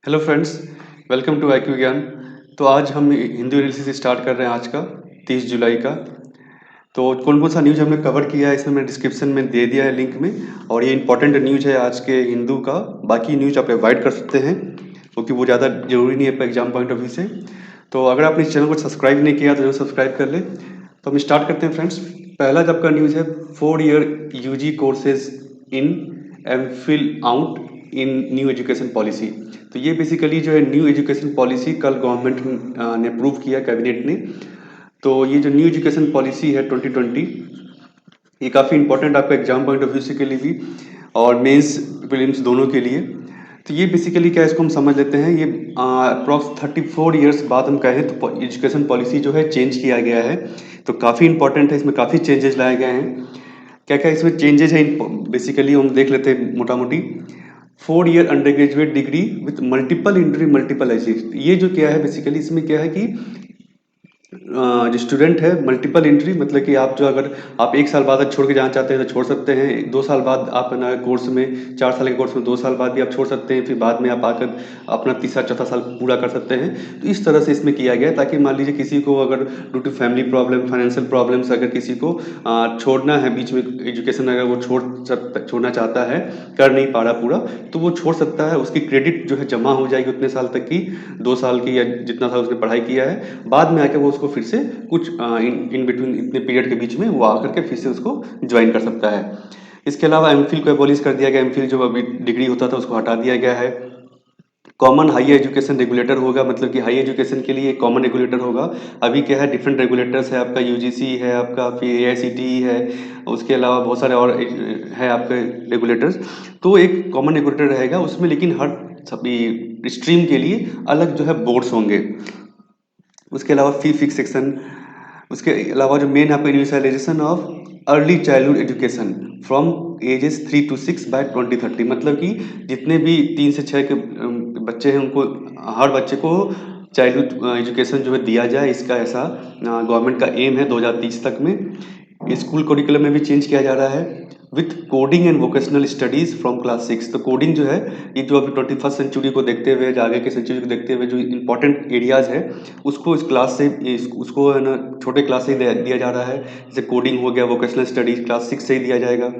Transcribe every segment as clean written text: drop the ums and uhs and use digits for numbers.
Hello friends, welcome to IQ Gyan. तो आज हम हिंदी एनालिसिस स्टार्ट कर रहे हैं आज का 30 जुलाई का। तो कौन कौन सा न्यूज़ हमने कवर किया है इसमें मैं डिस्क्रिप्शन में दे दिया है लिंक में। और ये इंपॉर्टेंट न्यूज़ है आज के हिंदू का। बाकी न्यूज़ आप अवॉइड कर सकते हैं क्योंकि वो ज़्यादा जरूरी नहीं है आपका एग्जाम पॉइंट ऑफ व्यू से। तो अगर आपने इस चैनल को सब्सक्राइब नहीं किया तो जरूर सब्सक्राइब कर ले। तो हम स्टार्ट करते हैं फ्रेंड्स। पहला जब का न्यूज़ है 4 year UG courses in MPhil out in new education policy. तो ये बेसिकली जो है न्यू एजुकेशन पॉलिसी कल गवर्नमेंट ने अप्रूव किया, कैबिनेट ने। तो ये जो न्यू एजुकेशन पॉलिसी है 2020, ये काफ़ी इंपॉर्टेंट आपका एग्जाम पॉइंट ऑफ व्यू से के लिए भी और मेंस प्रीलिम्स दोनों के लिए। तो ये बेसिकली क्या है, इसको हम समझ लेते हैं। ये अप्रॉक्स 34 ईयर्स बाद हम कहें तो एजुकेशन पॉलिसी जो है चेंज किया गया है। तो काफ़ी इंपॉर्टेंट है, इसमें काफ़ी चेंजेस लाए गए हैं। क्या क्या इसमें चेंजेस है बेसिकली हम देख लेते हैं मोटा मोटी। 4 year under graduate degree with multiple entry multiple exit. ये जो क्या है बेसिकली इसमें क्या है कि जो स्टूडेंट है मल्टीपल एंट्री मतलब कि आप जो अगर आप 1 साल बाद छोड़ के जाना चाहते हैं तो छोड़ सकते हैं। 2 साल बाद आप ना कोर्स में 4 साल के कोर्स में 2 साल बाद भी आप छोड़ सकते हैं। फिर बाद में आप आकर अपना तीसरा चौथा साल पूरा कर सकते हैं। तो इस तरह से इसमें किया गया है ताकि मान लीजिए किसी को अगर due to family problem financial problems अगर किसी को छोड़ना है बीच में एजुकेशन, अगर वो छोड़ना चाहता है, कर नहीं पा रहा पूरा, तो वो छोड़ सकता है। उसकी क्रेडिट जो है जमा हो जाएगी उतने साल तक की, 2 साल की या जितना साल उसने पढ़ाई किया है। बाद में आके वो उसको फिर से कुछ इन बिटवीन इतने पीरियड के बीच में वो आकर के फिर से उसको ज्वाइन कर सकता है। इसके अलावा MPhil को एबॉलिश कर दिया गया। MPhil जो अभी डिग्री होता था उसको हटा दिया गया है। कॉमन हाई एजुकेशन रेगुलेटर होगा, मतलब कि हाई एजुकेशन के लिए कॉमन रेगुलेटर होगा। अभी क्या है डिफरेंट रेगुलेटर्स है, आपका UGC है, आपका फिर AICTE है, उसके अलावा बहुत सारे और है आपके रेगुलेटर्स। तो एक कॉमन रेगुलेटर रहेगा उसमें, लेकिन हर सभी स्ट्रीम के लिए अलग जो है बोर्ड्स होंगे। उसके अलावा फी फिक्स सेक्शन, उसके अलावा जो मेन आपका universalization of early childhood education from ages 3 to 6 by 2030। मतलब कि जितने भी 3 से 6 के बच्चे हैं उनको, हर बच्चे को चाइल्डहुड एजुकेशन जो है दिया जाए, इसका ऐसा गवर्नमेंट का एम है 2030 तक में। स्कूल करिकुलम में भी चेंज किया जा रहा है with coding and vocational studies from class 6। तो कोडिंग जो है ये जो अभी 21st सेंचुरी को देखते हुए, जो आगे के सेंचुरी को देखते हुए जो इंपॉर्टेंट एरियाज है उसको इस क्लास से उसको है ना छोटे क्लास से दिया जा रहा है। जैसे कोडिंग हो गया, वोकेशनल स्टडीज क्लास 6 से ही दिया जाएगा।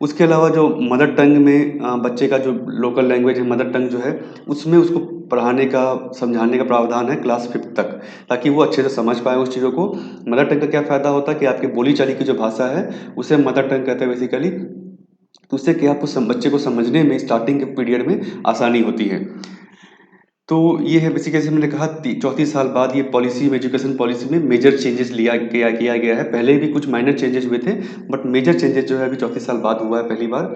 उसके अलावा जो मदर टंग में बच्चे का जो लोकल लैंग्वेज है मदर टंग जो है, उसमें उसको पढ़ाने का समझाने का प्रावधान है क्लास 5 तक, ताकि वो अच्छे से समझ पाए उस चीज़ों को। मदर टंग का क्या फ़ायदा होता है कि आपकी बोली चाली की जो भाषा है उसे मदर टंग कहते हैं बेसिकली। तो उससे क्या आपको बच्चे को समझने में स्टार्टिंग के पीरियड में आसानी होती है। तो ये है बेसिकली जैसे मैंने कहा 34 साल बाद ये पॉलिसी में एजुकेशन पॉलिसी में मेजर चेंजेस किया गया है। पहले भी कुछ माइनर चेंजेस हुए थे बट मेजर चेंजेस जो है अभी 34 साल बाद हुआ है पहली बार।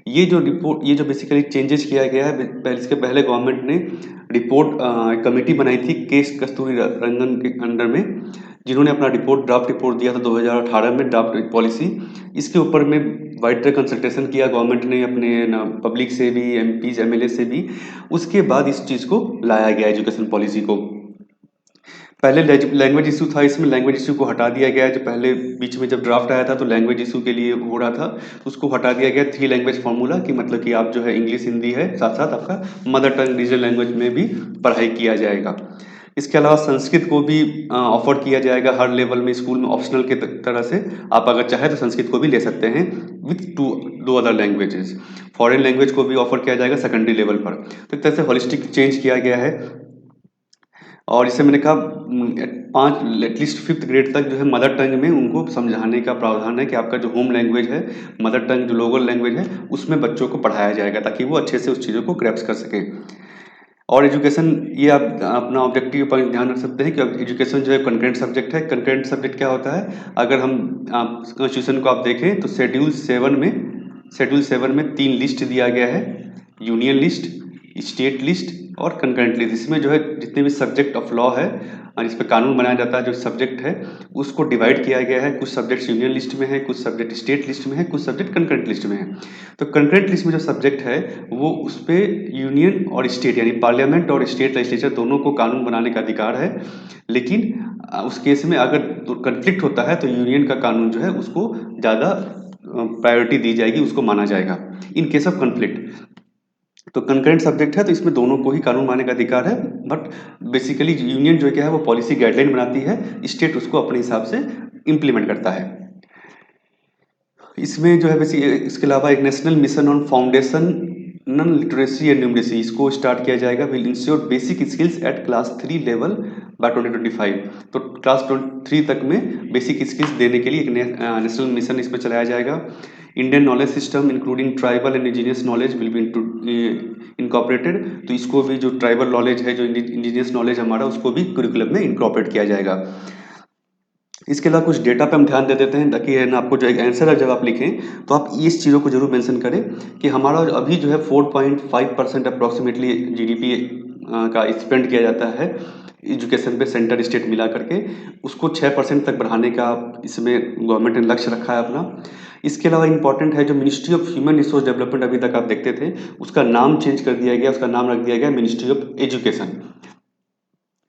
ये जो बेसिकली चेंजेस किया गया है, इसके पहले गवर्नमेंट ने रिपोर्ट कमेटी बनाई थी केस कस्तूरी रंगन के अंडर में, जिन्होंने अपना ड्राफ्ट रिपोर्ट दिया था 2018 में, ड्राफ्ट पॉलिसी। इसके ऊपर में वाइड कंसल्टेशन किया गवर्नमेंट ने अपने ना पब्लिक से भी, MPs MLA से भी। उसके बाद इस चीज़ को लाया गया एजुकेशन पॉलिसी को। पहले लैंग्वेज इशू था, इसमें लैंग्वेज इशू को हटा दिया गया है। जो पहले बीच में जब ड्राफ्ट आया था तो लैंग्वेज इशू के लिए हो रहा था, तो उसको हटा दिया गया। 3 लैंग्वेज फार्मूला कि मतलब कि आप जो है इंग्लिश हिंदी है, साथ साथ आपका मदर टंग रीजनल लैंग्वेज में भी पढ़ाई किया जाएगा। इसके अलावा संस्कृत को भी ऑफर किया जाएगा हर लेवल में स्कूल में ऑप्शनल के तरह से। आप अगर चाहे तो संस्कृत को भी ले सकते हैं विथ दो अदर लैंग्वेजेस। फॉरेन लैंग्वेज को भी ऑफर किया जाएगा सेकेंडरी लेवल पर। तो एक तरह से होलिस्टिक चेंज किया गया है। और जैसे मैंने कहा 5 एटलीस्ट 5th ग्रेड तक जो है मदर टंग में उनको समझाने का प्रावधान है कि आपका जो होम लैंग्वेज है, मदर टंग जो लोकल लैंग्वेज है, उसमें बच्चों को पढ़ाया जाएगा ताकि वो अच्छे से उस चीज़ों को ग्रैप्स कर सकें। और एजुकेशन ये आप अपना ऑब्जेक्टिव पर ध्यान रख सकते हैं कि एजुकेशन जो है कंकरेंट सब्जेक्ट है। कंकरेंट सब्जेक्ट क्या होता है, अगर हम कॉन्स्टिट्यूशन को आप देखें तो शेड्यूल 7 में 3 लिस्ट दिया गया है, यूनियन लिस्ट, स्टेट लिस्ट और कंकरेंट लिस्ट। इसमें जो है जितने भी सब्जेक्ट ऑफ लॉ है और इस पर कानून बनाया जाता है, जो सब्जेक्ट है उसको डिवाइड किया गया है। कुछ सब्जेक्ट यूनियन लिस्ट में है, कुछ सब्जेक्ट स्टेट लिस्ट में है, कुछ सब्जेक्ट कंकरेंट लिस्ट में है। तो कंकरेंट लिस्ट में जो सब्जेक्ट है वो उस पर यूनियन और स्टेट यानी पार्लियामेंट और स्टेट लेजिस्लेचर दोनों को कानून बनाने का अधिकार है। लेकिन उस केस में अगर कंफ्लिक्ट होता है तो यूनियन का कानून जो है उसको ज़्यादा प्रायोरिटी दी जाएगी, उसको माना जाएगा इन केस ऑफ कंफ्लिक्ट। तो कंकरेंट सब्जेक्ट है, तो इसमें दोनों को ही कानून मानने का अधिकार है, बट बेसिकली यूनियन जो क्या है वो पॉलिसी गाइडलाइन बनाती है, स्टेट उसको अपने हिसाब से इम्प्लीमेंट करता है। इसमें जो है वैसे इसके अलावा एक national mission on foundational literacy and numeracy इसको स्टार्ट किया जाएगा, will ensure basic skills at class 3 level by 2025। तो क्लास 3 तक में बेसिक स्किल्स देने के लिए एक नेशनल मिशन इसमें चलाया जाएगा। Indian knowledge system including tribal and Angénieux knowledge will be incorporated. तो इसको भी जो ट्राइबल नॉलेज है, जो इंजीनियस नॉलेज हमारा, उसको भी करिकुलम में इनकॉर्पोरेट किया जाएगा। इसके अलावा कुछ डेटा पे हम ध्यान दे देते हैं, ताकि है ना आपको जो एक आंसर है जब आप लिखें तो आप इस चीज़ों को जरूर मेंशन करें कि हमारा अभी जो है 4.5% अप्रॉक्सीमेटली जीडीपी का स्पेंड किया जाता है एजुकेशन पे, सेंटर स्टेट मिला करके। उसको 6% तक बढ़ाने का इसमें गवर्नमेंट ने लक्ष्य रखा है अपना। इसके अलावा इंपॉर्टेंट है जो ministry of human resource development अभी तक आप देखते थे, उसका नाम चेंज कर दिया गया, उसका नाम रख दिया गया मिनिस्ट्री ऑफ एजुकेशन।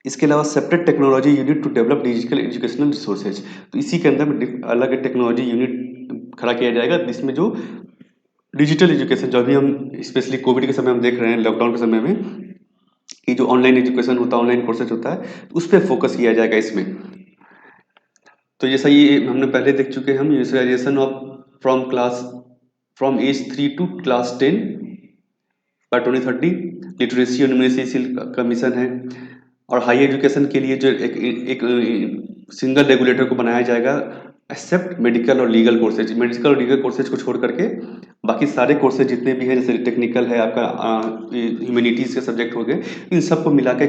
इसके अलावा separate technology unit to develop digital educational resources, तो इसी के अंदर अलग टेक्नोलॉजी यूनिट खड़ा किया जाएगा, जिसमें जो डिजिटल एजुकेशन जो अभी हम स्पेशली कोविड के समय हम देख रहे हैं, लॉकडाउन के समय में, कि जो ऑनलाइन एजुकेशन होता है, ऑनलाइन कोर्सेज होता है, तो उस पर फोकस किया जाएगा इसमें। तो जैसा ये हमने पहले देख चुके हैं, हम universalization of from age 3 to class 10 by 2030, literacy और न्यूमरेसी का मिशन है। और हाई एजुकेशन के लिए जो एक सिंगल रेगुलेटर को बनाया जाएगा, एक्सेप्ट मेडिकल और लीगल कोर्सेज। मेडिकल और लीगल कोर्सेज को छोड़ करके बाकी सारे कोर्सेज जितने भी हैं, जैसे टेक्निकल है आपका, ह्यूमैनिटीज़ के सब्जेक्ट हो गए, इन सबको मिला के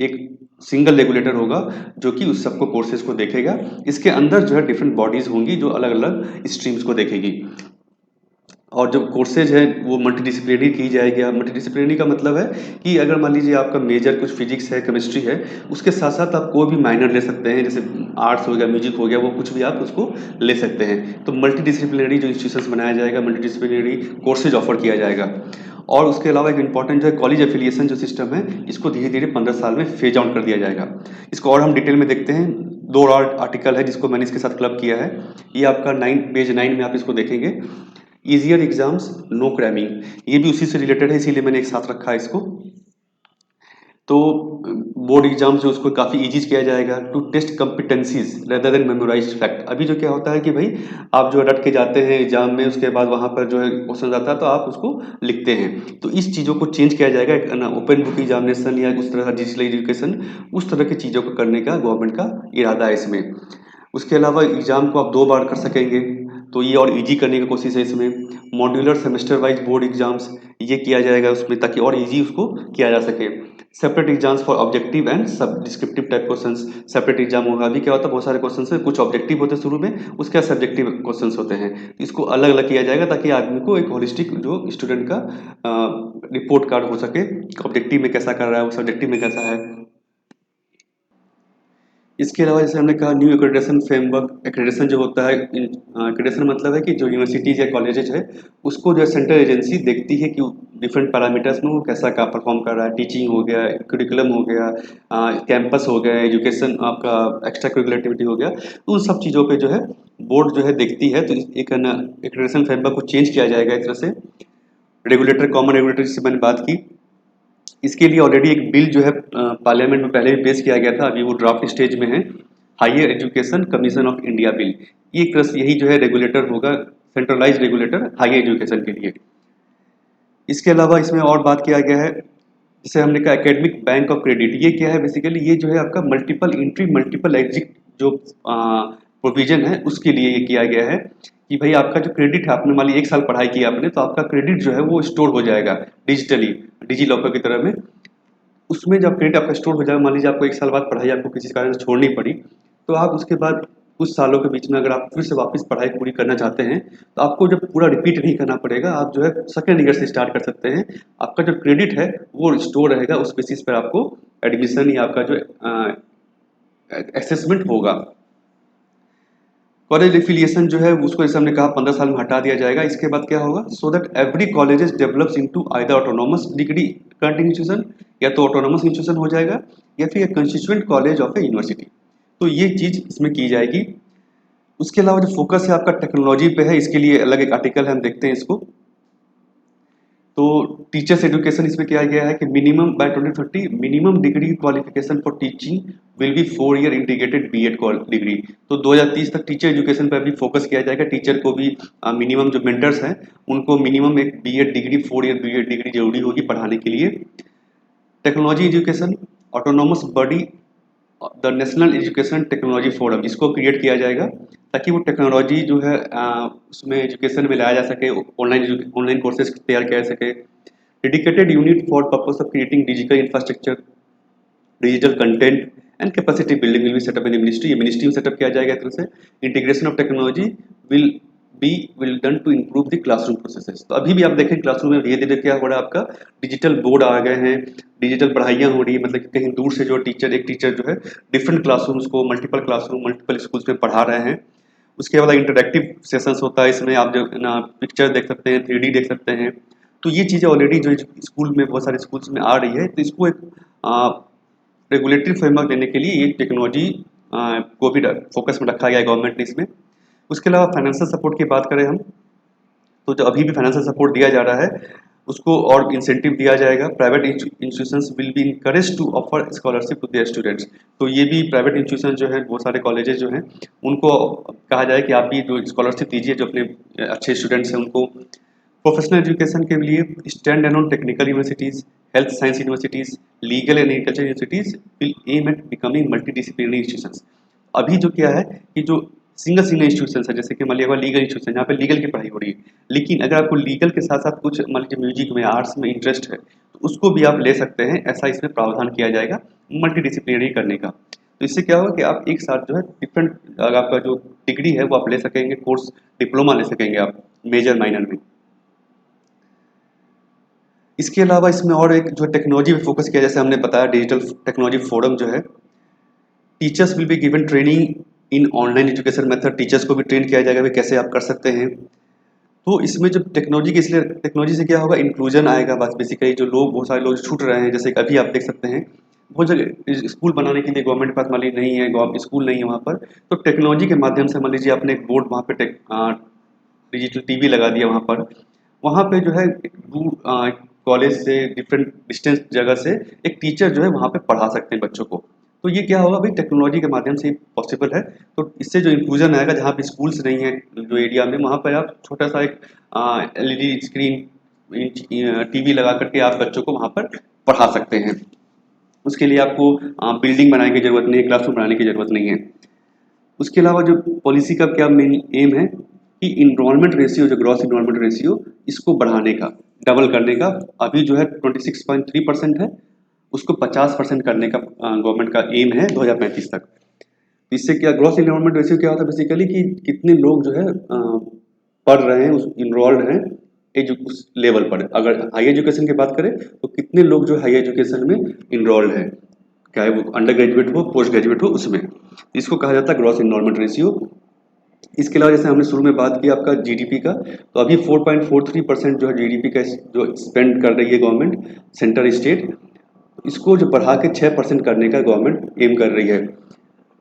एक सिंगल रेगुलेटर होगा जो कि उस सबको कोर्सेज को देखेगा। इसके अंदर जो है डिफरेंट बॉडीज होंगी जो अलग अलग स्ट्रीम्स को देखेगी। और जो कोर्सेज है वो मल्टीडिसिप्लिनरी की जाएगी। मल्टीडिसिप्लिनरी का मतलब है कि अगर मान लीजिए आपका मेजर कुछ फिजिक्स है, केमिस्ट्री है, उसके साथ साथ आप कोई भी माइनर ले सकते हैं, जैसे आर्ट्स हो गया, म्यूजिक हो गया, वो कुछ भी आप उसको ले सकते हैं। तो मल्टीडिसिप्लिनरी जो इंस्टीट्यूशंस बनाया जाएगा, मल्टीडिसिप्लिनरी कोर्सेज ऑफर किया जाएगा। और उसके अलावा एक इंपॉर्टेंट जो है कॉलेज एफिलिएशन जो सिस्टम है, इसको धीरे धीरे 15 साल में फेज आउट कर दिया जाएगा। इसको और हम डिटेल में देखते हैं। 2 और आर्टिकल है जिसको मैंने इसके साथ क्लब किया है, ये आपका पेज 9 में आप इसको देखेंगे। ईजियर एग्जाम्स, नो क्रैमिंग, ये भी उसी से रिलेटेड है, इसीलिए मैंने एक साथ रखा है इसको। तो बोर्ड एग्जाम जो उसको काफ़ी इजी किया जाएगा to test competencies rather than memorised fact. अभी जो क्या होता है कि भाई आप जो रट के जाते हैं एग्जाम में, उसके बाद वहाँ पर जो है क्वेश्चन आता है तो आप उसको लिखते हैं। तो इस चीज़ों को चेंज किया जाएगा, एक ओपन बुक एग्जामिनेशन या उस तरह का डिजिटल एजुकेशन, उस तरह की चीज़ों को करने का गवर्नमेंट का इरादा है इसमें। उसके अलावा एग्जाम को आप 2 बार कर सकेंगे, तो ये और इजी करने की कोशिश है इसमें। Modular semester wise board exams ये किया जाएगा उसमें, ताकि और इजी उसको किया जा सके। Separate exams for objective and sub descriptive type questions, separate exam होगा। अभी क्या होता है बहुत सारे क्वेश्चंस है, कुछ ऑब्जेक्टिव होते हैं शुरू में, उसके बाद सब्जेक्टिव क्वेश्चंस होते हैं। इसको अलग अलग किया जाएगा ताकि आदमी को एक होलिस्टिक जो स्टूडेंट का रिपोर्ट कार्ड हो सके, ऑब्जेक्टिव में कैसा कर रहा है वो, सब्जेक्टिव में कैसा है। इसके अलावा जैसे हमने कहा न्यू एक्रेडिटेशन फ्रेमवर्क, एक्रेडिटेशन जो होता है, एक्रेडिटेशन मतलब है कि जो यूनिवर्सिटीज या कॉलेजेज है उसको जो है सेंट्रल एजेंसी देखती है कि डिफरेंट पैरामीटर्स में वो कैसा क्या परफॉर्म कर रहा है। टीचिंग हो गया, करिकुलम हो गया, कैंपस हो गया, एजुकेशन आपका एक्स्ट्रा करिकुलर एक्टिविटी हो गया, तो उन सब चीज़ों पे जो है बोर्ड जो है देखती है। तो एक एक्रेडिटेशन फ्रेमवर्क को चेंज किया जाएगा एक तरह से। रेगुलेटर, कॉमन रेगुलेटर जिससे मैंने बात की, इसके लिए ऑलरेडी एक बिल जो है पार्लियामेंट में पहले भी पेश किया गया था, अभी वो ड्राफ्ट स्टेज में है, higher education commission of India bill. ये एक तरह से यही जो है रेगुलेटर होगा, सेंट्रलाइज रेगुलेटर हायर एजुकेशन के लिए। इसके अलावा इसमें और बात किया गया है, जैसे हमने कहा एकेडमिक बैंक ऑफ क्रेडिट, ये क्या है बेसिकली, ये जो है आपका मल्टीपल एंट्री मल्टीपल एग्जिट जो प्रोविजन है उसके लिए ये किया गया है कि भाई आपका जो क्रेडिट है, आपने मान ली 1 साल पढ़ाई की आपने, तो आपका क्रेडिट जो है वो स्टोर हो जाएगा डिजिटली, डिजी लॉकर की तरह में। उसमें जब क्रेडिट आपका स्टोर हो जाएगा, मान लीजिए आपको 1 साल बाद पढ़ाई आपको किसी कारण से छोड़नी पड़ी, तो आप उसके बाद कुछ सालों के बीच में अगर आप फिर से वापस पढ़ाई पूरी करना चाहते हैं, तो आपको जब पूरा रिपीट नहीं करना पड़ेगा, आप जो है सेकेंड ईयर से स्टार्ट कर सकते हैं। आपका जो क्रेडिट है वो स्टोर रहेगा, उस बेसिस पर आपको एडमिशन या आपका जो असेसमेंट होगा। कॉलेज एफिलिएशन जो है उसको जैसे हमने कहा 15 साल में हटा दिया जाएगा। इसके बाद क्या होगा, so that every colleges develops into either autonomous degree current institution, या तो ऑटोनॉमस इंस्टीट्यूशन हो जाएगा या फिर constituent college of A university. तो ये चीज़ इसमें की जाएगी। उसके अलावा जो फोकस है आपका टेक्नोलॉजी पे है, इसके लिए अलग एक आर्टिकल है, हम देखते हैं इसको। तो टीचर्स एजुकेशन इसमें किया गया है कि minimum by 2030 minimum degree qualification for teaching will be 4 year integrated BEd degree. तो 2030 तक टीचर एजुकेशन पर भी फोकस किया जाएगा। टीचर को भी मिनिमम जो मेंटर्स हैं उनको मिनिमम एक BEd degree 4 year BEd degree जरूरी होगी पढ़ाने के लिए। Technology education autonomous body the national education technology forum इसको क्रिएट किया जाएगा ताकि वो टेक्नोलॉजी जो है उसमें एजुकेशन में लाया जा सके, ऑनलाइन कोर्सेज तैयार किया जा सके। Dedicated unit for purpose of creating digital infrastructure, digital content and capacity building will be setup in ministry. ये मिनिस्ट्री में सेटअप किया जाएगा एक तरह से। Integration of technology will will done to improve the classroom processes. तो अभी भी आप देखें क्लासरूम में धीरे धीरे क्या हो रहा है, आपका डिजिटल बोर्ड आ गए हैं, डिजिटल पढ़ाइयाँ हो रही है, मतलब कि कहीं दूर से जो टीचर एक टीचर जो है डिफरेंट क्लासरूम्स को मल्टीपल स्कूल्स में पढ़ा रहे हैं। उसके बाद इंटरेक्टिव सेशंस होता है, इसमें आप जो ना पिक्चर देख सकते हैं, 3D देख सकते हैं। तो ये चीज़ें ऑलरेडी जो स्कूल में बहुत सारे स्कूल्स में आ रही है। तो इसको एक रेगुलेटरी फ्रेमवर्क देने के लिए ये टेक्नोलॉजी को भी फोकस में रखा गया है गवर्नमेंट ने इसमें। उसके अलावा फाइनेंशियल सपोर्ट की बात करें हम, तो जो अभी भी फाइनेंशियल सपोर्ट दिया जा रहा है उसको और इंसेंटिव दिया जाएगा। Private institutions will be encourage to offer scholarship to their students. तो ये भी प्राइवेट इंस्टीट्यूशन जो है, बहुत सारे कॉलेजेस जो हैं उनको कहा जाए कि आप भी जो स्कॉलरशिप दीजिए जो अपने अच्छे स्टूडेंट्स हैं उनको। प्रोफेशनल एजुकेशन के लिए stand alone technical universities, health science universities, legal and agriculture universities will aim at becoming multidisciplinary institutions. अभी जो क्या है कि जो सिंगल इंस्टीट्यूशन है, जैसे कि मान लीजिए लीगल इंस्टीट्यूशन जहाँ पे लीगल की पढ़ाई हो रही है, लेकिन अगर आपको लीगल के साथ साथ कुछ मान लीजिए म्यूजिक में, आर्ट्स में इंटरेस्ट है तो उसको भी आप ले सकते हैं। ऐसा इसमें प्रावधान किया जाएगा मल्टीडिसिप्लिनरी करने का। तो इससे क्या होगा कि आप एक साथ जो है डिफरेंट आपका जो डिग्री है वो आप ले सकेंगे, कोर्स डिप्लोमा ले सकेंगे आप मेजर माइनर में। इसके अलावा इसमें और एक जो टेक्नोलॉजी पे फोकस किया, जैसे हमने बताया डिजिटल टेक्नोलॉजी फोरम जो है, teachers will be given training in online education method. Teachers को भी ट्रेन किया जाएगा भी कैसे आप कर सकते हैं। तो इसमें जब टेक्नोलॉजी के, इसलिए टेक्नोलॉजी से क्या होगा, इंक्लूजन आएगा। बस बेसिकली जो लोग, बहुत सारे लोग छूट रहे हैं, जैसे कि अभी आप देख सकते हैं बहुत जगह स्कूल बनाने के लिए गवर्नमेंट के पास मान लीजिए नहीं है, स्कूल नहीं है वहाँ पर, तो टेक्नोलॉजी के माध्यम से मान लीजिए आपने एक बोर्ड वहाँ पे डिजिटल टीवी लगा दिया वहाँ पर। वहाँ पे जो है एक दूर कॉलेज से डिफरेंट डिस्टेंस जगह से एक टीचर जो है वहाँ पे पढ़ा सकते हैं बच्चों को। तो ये क्या होगा भाई, टेक्नोलॉजी के माध्यम से पॉसिबल है। तो इससे जो इंक्लूजन आएगा, जहाँ पे स्कूल्स नहीं है जो एरिया में, वहाँ पर आप छोटा सा एक एलईडी स्क्रीन टीवी लगा करके आप बच्चों को वहाँ पर पढ़ा सकते हैं। उसके लिए आपको बिल्डिंग बनाने की ज़रूरत नहीं है, क्लासरूम बनाने की ज़रूरत नहीं है। उसके अलावा जो पॉलिसी का क्या मेन एम है कि इनरोलमेंट रेशियो, जो ग्रॉस इनरोलमेंट रेशियो, इसको बढ़ाने का, डबल करने का। अभी जो है 26.3% है, उसको 50% करने का गवर्नमेंट का एम है 2035 तक। तो इससे क्या, ग्रॉस इनरोलमेंट रेशियो क्या होता है बेसिकली कि कितने लोग जो है पढ़ रहे हैं, उस इनरोल्ड हैं उस लेवल पर। अगर हाई एजुकेशन की बात करें तो कितने लोग जो हाई एजुकेशन में इनरोल्ड है, चाहे वो अंडर ग्रेजुएट हो, पोस्ट ग्रेजुएट हो, उसमें इसको कहा जाता है ग्रॉस इनरोलमेंट रेशियो। इसके अलावा जैसे हमने शुरू में बात की आपका जीडीपी का, तो अभी 4.43% जो है जीडीपी का जो स्पेंड कर रही है गवर्नमेंट, सेंटर स्टेट, इसको जो बढ़ा के 6% करने का गवर्नमेंट एम कर रही है।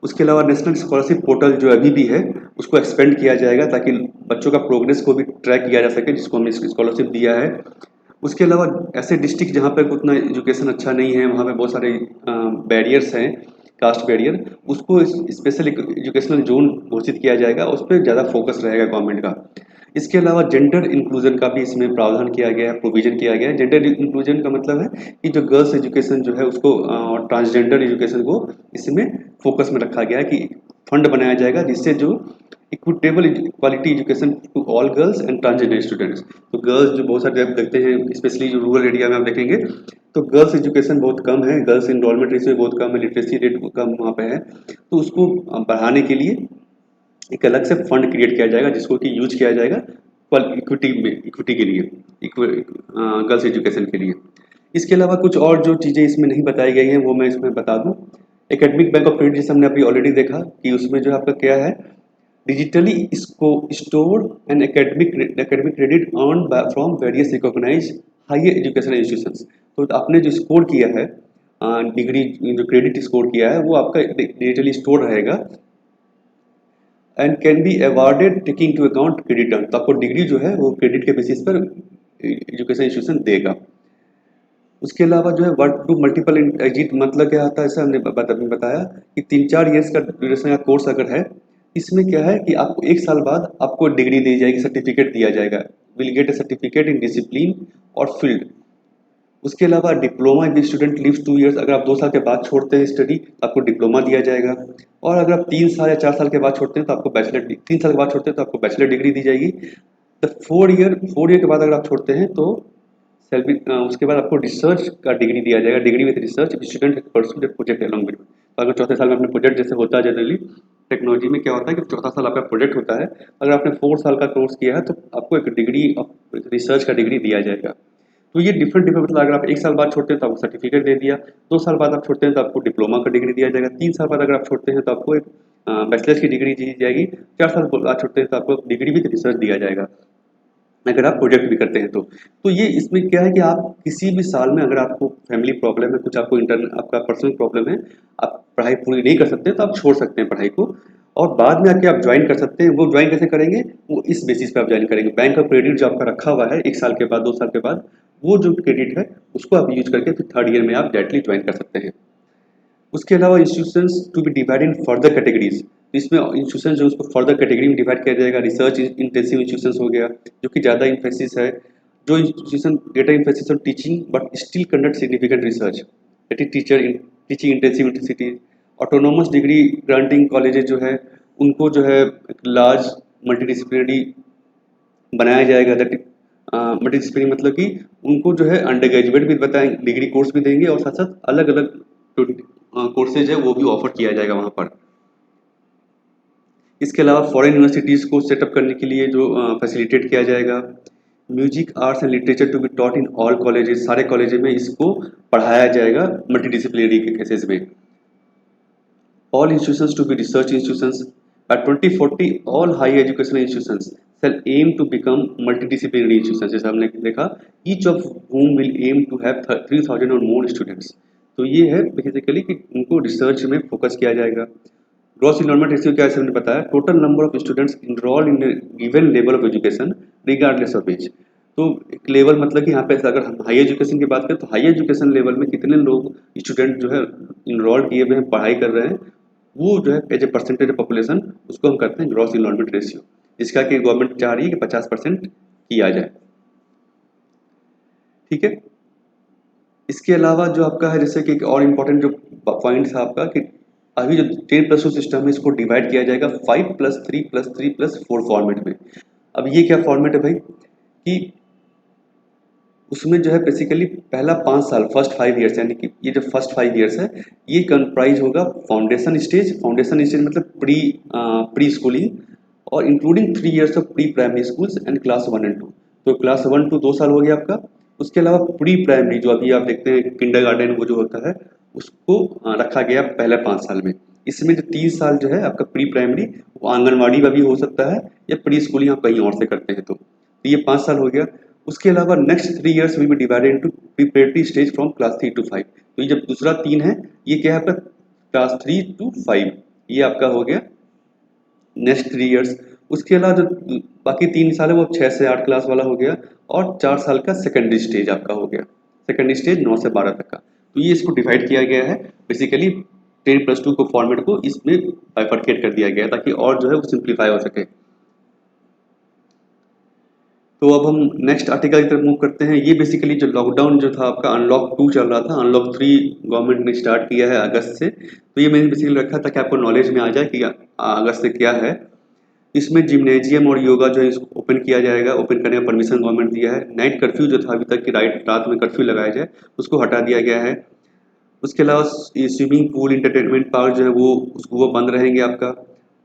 उसके अलावा नेशनल स्कॉलरशिप पोर्टल जो अभी भी है उसको एक्सपेंड किया जाएगा ताकि बच्चों का प्रोग्रेस को भी ट्रैक किया जा सके जिसको हमने स्कॉलरशिप दिया है। उसके अलावा ऐसे डिस्ट्रिक्ट जहाँ पर उतना एजुकेशन अच्छा नहीं है, वहाँ पे बहुत सारे बैरियर्स हैं, कास्ट बैरियर, उसको स्पेशल एजुकेशनल जोन घोषित किया जाएगा, उस पर ज़्यादा फोकस रहेगा गवर्नमेंट का। इसके अलावा जेंडर इंक्लूजन का भी इसमें प्रावधान किया गया है, प्रोविजन किया गया है। जेंडर इंक्लूजन का मतलब है कि जो गर्ल्स एजुकेशन जो है उसको और ट्रांसजेंडर एजुकेशन को इसमें फोकस में रखा गया है कि फंड बनाया जाएगा जिससे जो equitable quality education to all girls and transgender students. तो गर्ल्स जो बहुत सारे देखते हैं, स्पेशली जो रूरल एरिया में आप देखेंगे तो गर्ल्स एजुकेशन बहुत कम है, गर्ल्स इनरोलमेंट रेशियो बहुत कम है, लिटरेसी रेट कम वहाँ पे है। तो उसको बढ़ाने के लिए एक अलग से फंड क्रिएट किया जाएगा जिसको कि यूज किया जाएगा इक्विटी के लिए, गर्ल्स एजुकेशन के लिए। इसके अलावा कुछ और जो चीज़ें इसमें नहीं बताई गई हैं वो मैं इसमें बता दूं। एकेडमिक बैंक ऑफ क्रेडिट जिसे हमने अभी ऑलरेडी देखा कि उसमें जो आपका क्या है, डिजिटली इसको store and academic credit earn from various recognise higher education institutions. तो आपने जो स्कोर किया है, डिग्री जो क्रेडिट स्कोर किया है वो आपका डिजिटली स्टोर रहेगा and can be awarded taking to account credit earn. तो आपको डिग्री जो है वो क्रेडिट के बेसिस पर एजुकेशन इंस्टीट्यूशन देगा। उसके अलावा जो है वर्क टू मल्टीपल एग्जिट मतलब क्या होता है, ऐसा हमने बताया कि 3-4 ईयर्स का ड्यूरेशन का कोर्स अगर है, इसमें क्या है कि आपको 1 साल बाद आपको डिग्री दी जाएगी, सर्टिफिकेट दिया जाएगा। Will get a certificate in discipline और फील्ड। उसके अलावा diploma if student leaves 2 years, अगर आप 2 साल के बाद छोड़ते हैं स्टडी तो आपको डिप्लोमा दिया जाएगा। और अगर आप 3 साल या 4 साल के बाद छोड़ते हैं तो आपको 3 साल के बाद छोड़ते हैं तो आपको बैचलर डिग्री दी जाएगी। द 4 ईयर के बाद अगर आप छोड़ते हैं तो उसके बाद आपको रिसर्च का डिग्री दिया जाएगा, degree with research student pursue that project along with. तो अगर चौथे साल में अपने प्रोजेक्ट जैसे होता है जनरली टेक्नोलॉजी में क्या होता है कि चौथा साल आपका प्रोजेक्ट होता है, अगर आपने 4 साल का कोर्स किया है तो आपको एक डिग्री ऑफ रिसर्च का डिग्री दिया जाएगा। तो ये डिफरेंट डिफरेंट मतलब अगर आप 1 साल बाद छोड़ते हैं तो आपको सर्टिफिकेट दे दिया, 2 साल बाद आप छोड़ते हैं तो आपको डिप्लोमा का डिग्री दिया जाएगा, 3 साल बाद अगर आप छोड़ते हैं तो आपको एक बैचलर्स की डिग्री दी जाएगी, 4 साल बाद छोड़ते हैं तो आपको डिग्री विद रिसर्च दिया जाएगा अगर आप प्रोजेक्ट भी करते हैं तो। तो ये इसमें क्या है कि आप किसी भी साल में अगर आपको फैमिली प्रॉब्लम है, कुछ आपको आपका पर्सनल प्रॉब्लम है, आप पढ़ाई पूरी नहीं कर सकते तो आप छोड़ सकते हैं पढ़ाई को और बाद में आके आप ज्वाइन कर सकते हैं। वो ज्वाइन कैसे करेंगे, वो इस बेसिस पे आप ज्वाइन करेंगे। बैंक का क्रेडिट जो आपका रखा हुआ है 1 साल के बाद 2 साल के बाद, वो जो क्रेडिट है उसको आप यूज करके फिर 3rd ईयर में आप डायरेक्टली ज्वाइन कर सकते हैं। उसके अलावा institutions to be divide in further categories, इसमें इंस्टीट्यूशन जो उसको फर्दर कैटेगरी में डिवाइड किया जाएगा। रिसर्च इंटेंसिव इंस्टीट्यूशन हो गया जो कि ज़्यादा इम्फेसिस है, जो institution greater emphasis on teaching but still conduct significant research, that is teaching intensive intensity. Autonomous degree granting colleges जो है उनको जो है लार्ज मल्टीडिसिप्लिनरी बनाया जाएगा। दैट मल्टीडिसिप्लिनरी मतलब कि उनको जो है अंडर ग्रेजुएट भी बताएंगे, डिग्री कोर्स भी देंगे और साथ साथ अलग अलग जो कोर्सेज है वो भी ऑफर किया जाएगा वहाँ पर। इसके अलावा फॉरेन यूनिवर्सिटीज़ को सेटअप करने के लिए जो फैसिलिटेट किया जाएगा। Music arts and literature to be taught in all colleges, सारे कॉलेज में इसको पढ़ाया जाएगा मल्टीडिसिप्लिनरी के केसेस में। All institutions to be research institutions. By 2040, all higher educational institutions shall aim to become multidisciplinary institutions. जैसे हमने देखा, each of whom will aim to have 3,000 or more students. तो ये है बेसिकली कि उनको रिसर्च में फोकस किया जाएगा। ग्रॉस इनरोलमेंट रेशियो क्या है हमने बताया, total number of students enrolled in given level of education regardless of age. तो एक लेवल मतलब कि यहाँ पे अगर हम हाई एजुकेशन की बात करें तो हाई एजुकेशन लेवल में कितने लोग स्टूडेंट जो है इनरोल किए हुए हैं, पढ़ाई कर रहे हैं, वो जो है as a percentage of population उसको हम करते हैं ग्रॉस इनरोलमेंट रेशियो, जिसका कि गवर्नमेंट चाह रही है कि 50% किया जाए। ठीक है। इसके अलावा जो आपका है जैसे कि एक और इम्पोर्टेंट जो पॉइंट था आपका कि अभी जो 10+2 सिस्टम है इसको डिवाइड किया जाएगा 5+3+3+4 फॉर्मेट में। अब ये क्या फॉर्मेट है भाई कि उसमें जो है बेसिकली पहला 5 साल फर्स्ट 5 ईयर्स यानी कि ये जो फर्स्ट 5 ईयर्स है ये कंप्राइज होगा फाउंडेशन स्टेज। फाउंडेशन स्टेज मतलब प्री स्कूलिंग और including 3 years of pre primary schools and class 1 and 2। तो क्लास 1 2 साल हो गया आपका। उसके अलावा प्री प्राइमरी जो अभी आप देखते हैं किंडरगार्टन वो जो होता है उसको रखा गया पहले 5 साल में। इसमें जो 3 साल जो है आपका प्री प्राइमरी वो आंगनवाड़ी में भी हो सकता है या प्री स्कूलिंग आप कहीं और से करते हैं तो ये 5 साल हो गया। उसके अलावा next 3 years will be divided into preparatory stage from class 3 to 5। तो ये जब दूसरा 3 है ये क्या है आपका क्लास 3 to 5, ये आपका हो गया नेक्स्ट 3 ईयर्स। उसके अलावा जो बाकी 3 साल है वो 6 से 8 क्लास वाला हो गया और 4 साल का सेकेंडरी स्टेज आपका हो गया। सेकेंडरी स्टेज 9 से 12 तक का। तो ये इसको डिवाइड किया गया है बेसिकली 10+2 को फॉर्मेट को इसमें बाइफरकेट कर दिया गया है ताकि और जो है वो सिंप्लीफाई हो सके। तो अब हम नेक्स्ट आर्टिकल की तरफ मूव करते हैं। ये बेसिकली जो लॉकडाउन जो था आपका अनलॉक 2 चल रहा था, अनलॉक 3 गवर्नमेंट ने स्टार्ट किया है अगस्त से। तो ये मैंने बेसिकली रखा ताकि आपको नॉलेज में आ जाए कि अगस्त से क्या है। इसमें जिम्नेजियम और योगा जो है इसको ओपन किया जाएगा, ओपन करने का परमिशन गवर्नमेंट दिया है। नाइट कर्फ्यू जो था अभी तक की रात में कर्फ्यू लगाया जाए उसको हटा दिया गया है। उसके अलावा स्विमिंग पूल इंटरटेनमेंट पार्क जो है वो बंद रहेंगे आपका।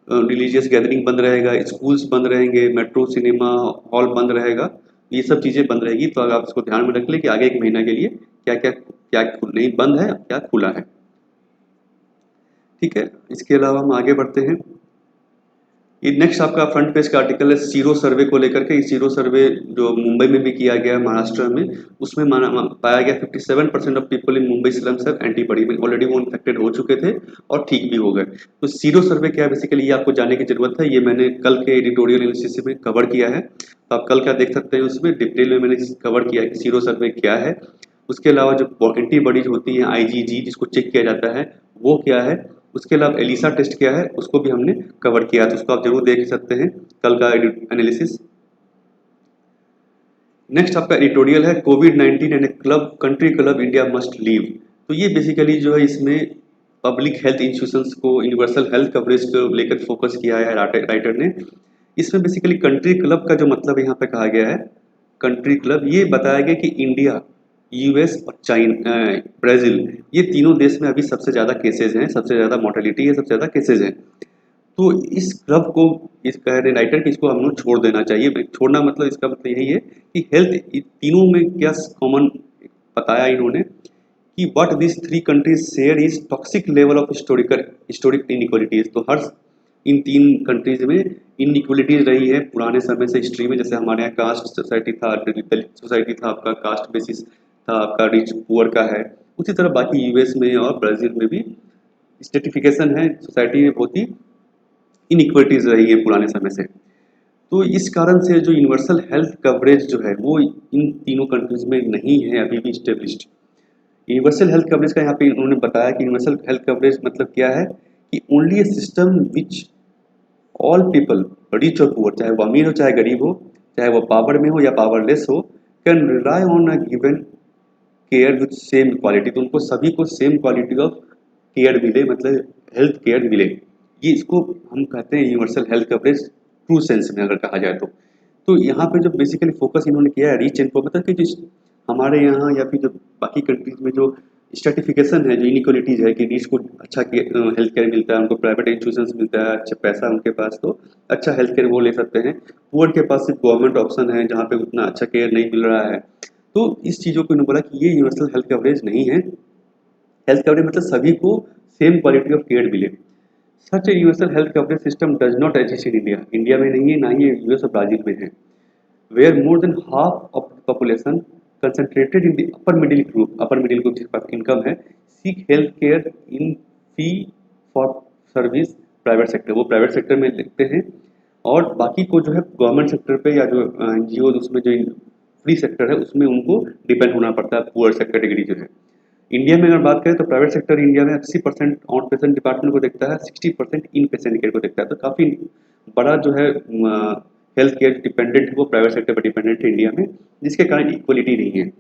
रिलीजियस गैदरिंग बंद रहेगा, स्कूल्स बंद रहेंगे, मेट्रो सिनेमा हॉल बंद रहेगा। ये सब चीज़ें बंद रहेगी। तो अगर आप इसको ध्यान में रख लें कि आगे 1 महीना के लिए क्या क्या क्या नहीं बंद है क्या खुला है। ठीक है। इसके अलावा हम आगे बढ़ते हैं। ये नेक्स्ट आपका फ्रंट पेज का आर्टिकल है सीरो सर्वे को लेकर के। इस सीरो सर्वे जो मुंबई में भी किया गया महाराष्ट्र में, उसमें पाया गया 57% of people in Mumbai slums have antibody, में ऑलरेडी वो इन्फेक्टेड हो चुके थे और ठीक भी हो गए। तो सीरो सर्वे क्या है बेसिकली, ये आपको जानने की जरूरत है। ये मैंने कल के एडिटोरियल एनालिसिस में कवर किया है, तो आप कल क्या देख सकते हैं, उसमें डिटेल में मैंने कवर किया है कि सीरो सर्वे क्या है। उसके अलावा जो एंटीबॉडीज होती हैं आईजीजी, जिसको चेक किया जाता है, वो क्या है। उसके अलावा एलिसा टेस्ट क्या है, उसको भी हमने कवर किया, तो उसको आप जरूर देख सकते हैं कल का एनालिसिस। नेक्स्ट आपका एडिटोरियल है कोविड-19 and club country club India must leave. तो ये बेसिकली जो है इसमें पब्लिक हेल्थ इंस्टीट्यूशंस को यूनिवर्सल हेल्थ कवरेज को लेकर फोकस किया है राइटर ने। इसमें बेसिकली कंट्री क्लब का जो मतलब यहाँ पे कहा गया है, कंट्री क्लब ये बताया गया कि इंडिया, यूएस और चाइना, ब्राजील, ये तीनों देश में अभी सबसे ज़्यादा केसेज हैं, सबसे ज़्यादा मोर्टेलिटी है, सबसे ज़्यादा केसेज हैं। तो इस क्लब को, इस कह रहे राइटर कि इसको हम लोग छोड़ देना चाहिए। छोड़ना मतलब इसका मतलब यही है कि हेल्थ तीनों में क्या कॉमन बताया इन्होंने कि what this three countries share is toxic level of historic inequalities. तो हर इन तीन कंट्रीज में इनइक्वालिटीज रही है पुराने समय से हिस्ट्री में। जैसे हमारे यहाँ कास्ट सोसाइटी था, दलित सोसाइटी था, आपका कास्ट बेसिस था, आपका रिच पुअर का है। उसी तरह बाकी यूएस में और ब्राजील में भी स्टेटिफिकेशन है, सोसाइटी में बहुत ही इनइक्वालिटीज रही है पुराने समय से। तो इस कारण से जो यूनिवर्सल हेल्थ कवरेज जो है वो इन तीनों कंट्रीज में नहीं है अभी भी स्टेब्लिश्ड। यूनिवर्सल हेल्थ कवरेज का यहाँ पे उन्होंने बताया कि यूनिवर्सल हेल्थ कवरेज मतलब क्या है कि only A system which all people, rich और पुअर, चाहे वो अमीर हो चाहे गरीब हो, चाहे वो पावर में हो या पावरलेस हो, can rely on a given care with same quality. तो उनको सभी को सेम क्वालिटी ऑफ केयर मिले, मतलब हेल्थ केयर मिले। ये इसको हम कहते हैं universal health coverage true sense में अगर कहा जाए तो। तो यहाँ पे जो बेसिकली फोकस इन्होंने किया है रिच एंड पुअर, मतलब कि जो हमारे यहाँ या फिर जो बाकी कंट्रीज में जो स्ट्रेटिफिकेशन है, जो इनइक्वालिटीज है कि रिच को अच्छा हेल्थ केयर मिलता है, उनको प्राइवेट इंश्योरेंस मिलता है, अच्छा पैसा उनके पास, तो अच्छा हेल्थ केयर वो ले सकते हैं। पुअर के पास सिर्फ गवर्नमेंट ऑप्शन है जहाँ पे उतना अच्छा केयर नहीं मिल रहा है। तो इस चीज़ों को इन्होंने बोला कि ये यूनिवर्सल हेल्थ कवरेज नहीं है। हेल्थ कवरेज मतलब सभी को सेम क्वालिटी ऑफ केयर मिले। Such a universal health coverage system does not exist in India. India में नहीं है, ना ही यूएस और ब्राजील में है। Where more than half of the population concentrated in the upper middle group जिसके पास इनकम है, seek health care in fee for service private sector, वो प्राइवेट सेक्टर में लेते हैं। और बाकी को जो है गवर्नमेंट सेक्टर पे या जो एनजीओ उसमें जो फ्री सेक्टर है उसमें उनको डिपेंड होना पड़ता है, पुअर सेक्टर कैटेगरी जो है। इंडिया में अगर बात करें तो प्राइवेट सेक्टर इंडिया में 80% आउट पेशेंट डिपार्टमेंट को देखता है, 60% इन पेशेंट केयर को देखता है। तो काफ़ी बड़ा जो है हेल्थ केयर डिपेंडेंट है वो प्राइवेट सेक्टर पर डिपेंडेंट है इंडिया में, जिसके कारण इक्वलिटी नहीं है।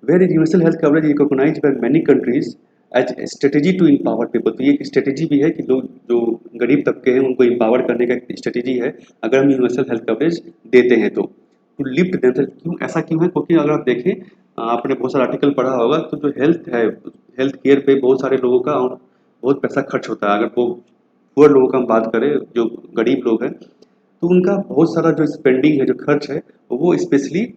Where is universal health coverage recognise by many countries as strategy to empower people. तो ये एक स्ट्रेटेजी भी है कि लोग जो गरीब तबके हैं उनको इम्पावर करने का एक स्ट्रेटेजी है अगर हम यूनिवर्सल हेल्थ कवरेज देते हैं तो। टू लिफ्ट देमसेल्फ, क्यों ऐसा क्यों है, क्योंकि अगर आप देखें आपने बहुत सारा आर्टिकल पढ़ा होगा तो जो हेल्थ है, हेल्थ केयर पे बहुत सारे लोगों का बहुत पैसा खर्च होता है। अगर वो पुअर लोगों का हम बात करें, जो गरीब लोग हैं, तो उनका बहुत सारा जो स्पेंडिंग है, जो खर्च है, वो स्पेशली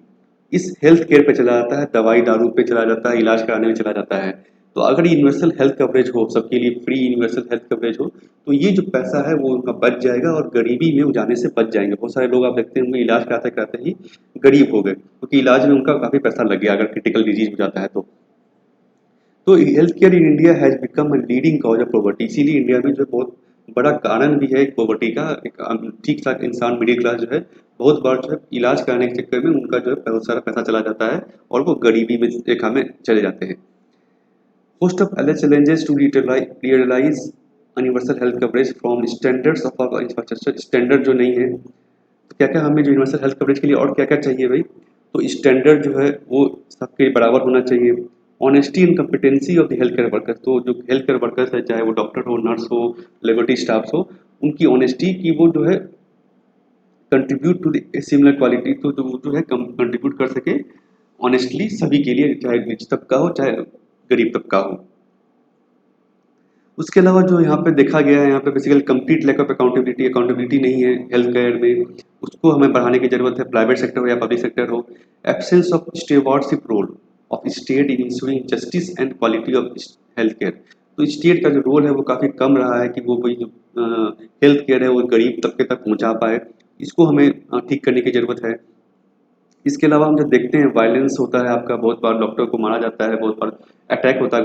इस हेल्थ केयर पे चला जाता है, दवाई दारू पे चला जाता है, इलाज कराने में चला जाता है। तो अगर यूनिवर्सल हेल्थ कवरेज हो, सबके लिए फ्री यूनिवर्सल हेल्थ कवरेज हो, तो ये जो पैसा है वो उनका बच जाएगा और गरीबी में वो जाने से बच जाएंगे। बहुत सारे लोग आप देखते होंगे इलाज कराते कराते ही गरीब हो गए, क्योंकि इलाज में उनका काफ़ी पैसा लग गया अगर क्रिटिकल डिजीज हो जाता है तो health care in India has become a leading cause of poverty. इसीलिए इंडिया में जो बहुत बड़ा कारण भी है एक पॉवर्टी का, एक ठीक ठाक इंसान मिडिल क्लास जो है बहुत बार जो है इलाज कराने के चक्कर में उनका जो है बहुत सारा पैसा चला जाता है और वो गरीबी में रेखा में चले जाते हैं। होस्ट ऑफ अलग challenges to realize universal health coverage from standards of our infrastructure। Standard जो नहीं है, तो क्या क्या हमें जो यूनिवर्सल हेल्थ कवरेज के लिए और क्या क्या चाहिए भाई, तो स्टैंडर्ड जो है वो सबके बराबर होना चाहिए। Honesty and competency of the health care workers, तो जो हेल्थ केयर वर्कर्स है, चाहे वो डॉक्टर हो, नर्स हो, लेबोरेटरी स्टाफ्स हो, उनकी ऑनेस्टी की वो जो है कंट्रीब्यूट टू सिमिलर क्वालिटी, तो जो है कंट्रीब्यूट कर सके ऑनेस्टली सभी के लिए, चाहे रिच तबका हो चाहे गरीब तबका हो। उसके अलावा जो यहाँ पे देखा गया है, यहाँ पे basically complete lack of accountability नहीं है हेल्थ केयर में, उसको हमें बढ़ाने की जरूरत है, प्राइवेट सेक्टर हो या पब्लिक सेक्टर हो। Absence of stewardship role of state in ensuring justice and quality of health care, तो स्टेट का जो रोल है वो काफ़ी कम रहा है कि वो वही जो हेल्थ केयर है वो गरीब तबके तक पहुंचा पाए, इसको हमें ठीक करने की ज़रूरत है। इसके अलावा हम जब देखते हैं वायलेंस होता है आपका, बहुत बार डॉक्टर को मारा जाता है, बहुत बार अटैक होता है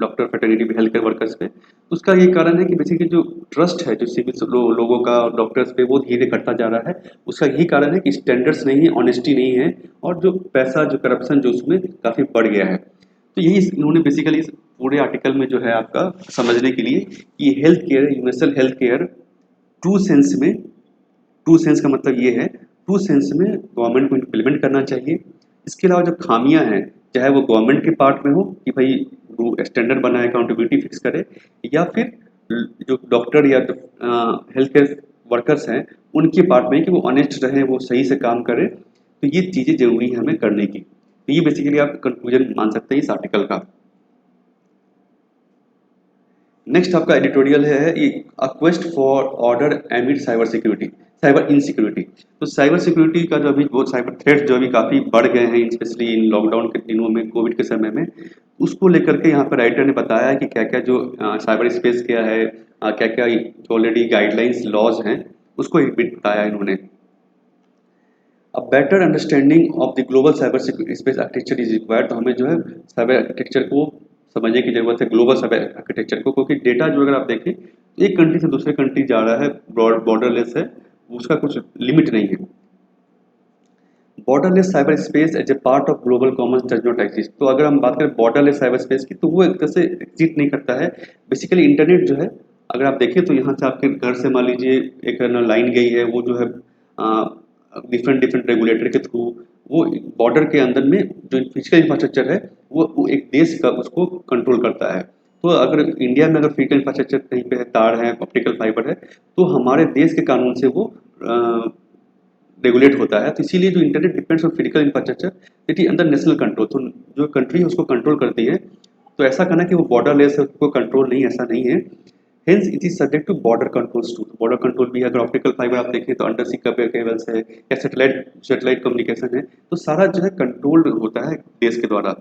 डॉक्टर फैटर्निटी पे, हेल्थ केयर वर्कर्स पे। तो उसका ये कारण है कि बेसिकली जो ट्रस्ट है जो सिविल लोगों का डॉक्टर्स पे वो धीरे घटता जा रहा है। उसका यही कारण है कि स्टैंडर्ड्स नहीं है, ऑनेस्टी नहीं है, और जो पैसा जो करप्शन जो उसमें काफ़ी बढ़ गया है। तो यही इन्होंने बेसिकली इस पूरे आर्टिकल में जो है आपका समझने के लिए कि health care, universal health care true sense में, ट्रू सेंस का मतलब ये है, ट्रू सेंस में गवर्नमेंट को इम्प्लीमेंट करना चाहिए। इसके अलावा जो खामियां हैं, चाहे वो गवर्नमेंट के पार्ट में हो कि भाई स्टैंडर्ड बनाए, अकाउंटेबिलिटी फिक्स करे, या फिर जो डॉक्टर या हेल्थ केयर वर्कर्स हैं उनके पार्ट में कि वो ऑनेस्ट रहे, वो सही से काम करे। तो ये चीज़ें जरूरी है हमें करने की। तो ये बेसिकली आप कंक्लूजन मान सकते हैं इस आर्टिकल का। नेक्स्ट आपका एडिटोरियल है a quest for order एमिड cyber security, cyber insecurity. तो साइबर सिक्योरिटी का जो अभी वो साइबर थ्रेट जो अभी काफ़ी बढ़ गए हैं, स्पेशली इन लॉकडाउन के दिनों में, कोविड के समय में, उसको लेकर के यहाँ पर राइटर ने बताया है कि क्या क्या जो साइबर स्पेस क्या है, क्या क्या ऑलरेडी गाइडलाइंस लॉज हैं, उसको एक बिट बताया इन्होंने। A better understanding of the global cyber space architecture is required. तो हमें जो है साइबर आर्किटेक्चर को समझने की जरूरत है, ग्लोबल साइबर आर्किटेक्चर को, क्योंकि डेटा जो अगर आप देखें एक कंट्री से दूसरे कंट्री जा रहा है, बॉर्डरलेस है, उसका कुछ लिमिट नहीं है। Borderless cyber space as a part of global commerce does not exist. तो अगर हम बात करें बॉर्डरलेस साइबर स्पेस की, तो वो एक तरह से एग्जिस्ट नहीं करता है। बेसिकली इंटरनेट जो है, अगर आप देखें तो यहाँ से आपके घर से मान लीजिए एक लाइन गई है, वो जो है डिफरेंट डिफरेंट रेगुलेटर के थ्रू वो बॉर्डर के अंदर में जो फिजिकल इंफ्रास्ट्रक्चर है वो एक देश का उसको कंट्रोल करता है। तो अगर इंडिया में अगर फिजिकल इंफ्रास्ट्रक्चर कहीं पे है, तार है, ऑप्टिकल फाइबर है, तो हमारे देश के कानून से वो रेगुलेट होता है। तो इसीलिए जो internet depends on physical infrastructure city under national control. तो जो कंट्री है उसको कंट्रोल करती है। तो ऐसा कहना कि वो बॉर्डरलेस है, उसको कंट्रोल नहीं, ऐसा नहीं है। Hence it is subject to border controls too. Border control भी है। अगर ऑप्टिकल फाइबर आप देखें तो अंडर सी केबल्स है, या सेटेलाइट कम्युनिकेशन है, तो सारा जो है कंट्रोल्ड होता है देश के द्वारा।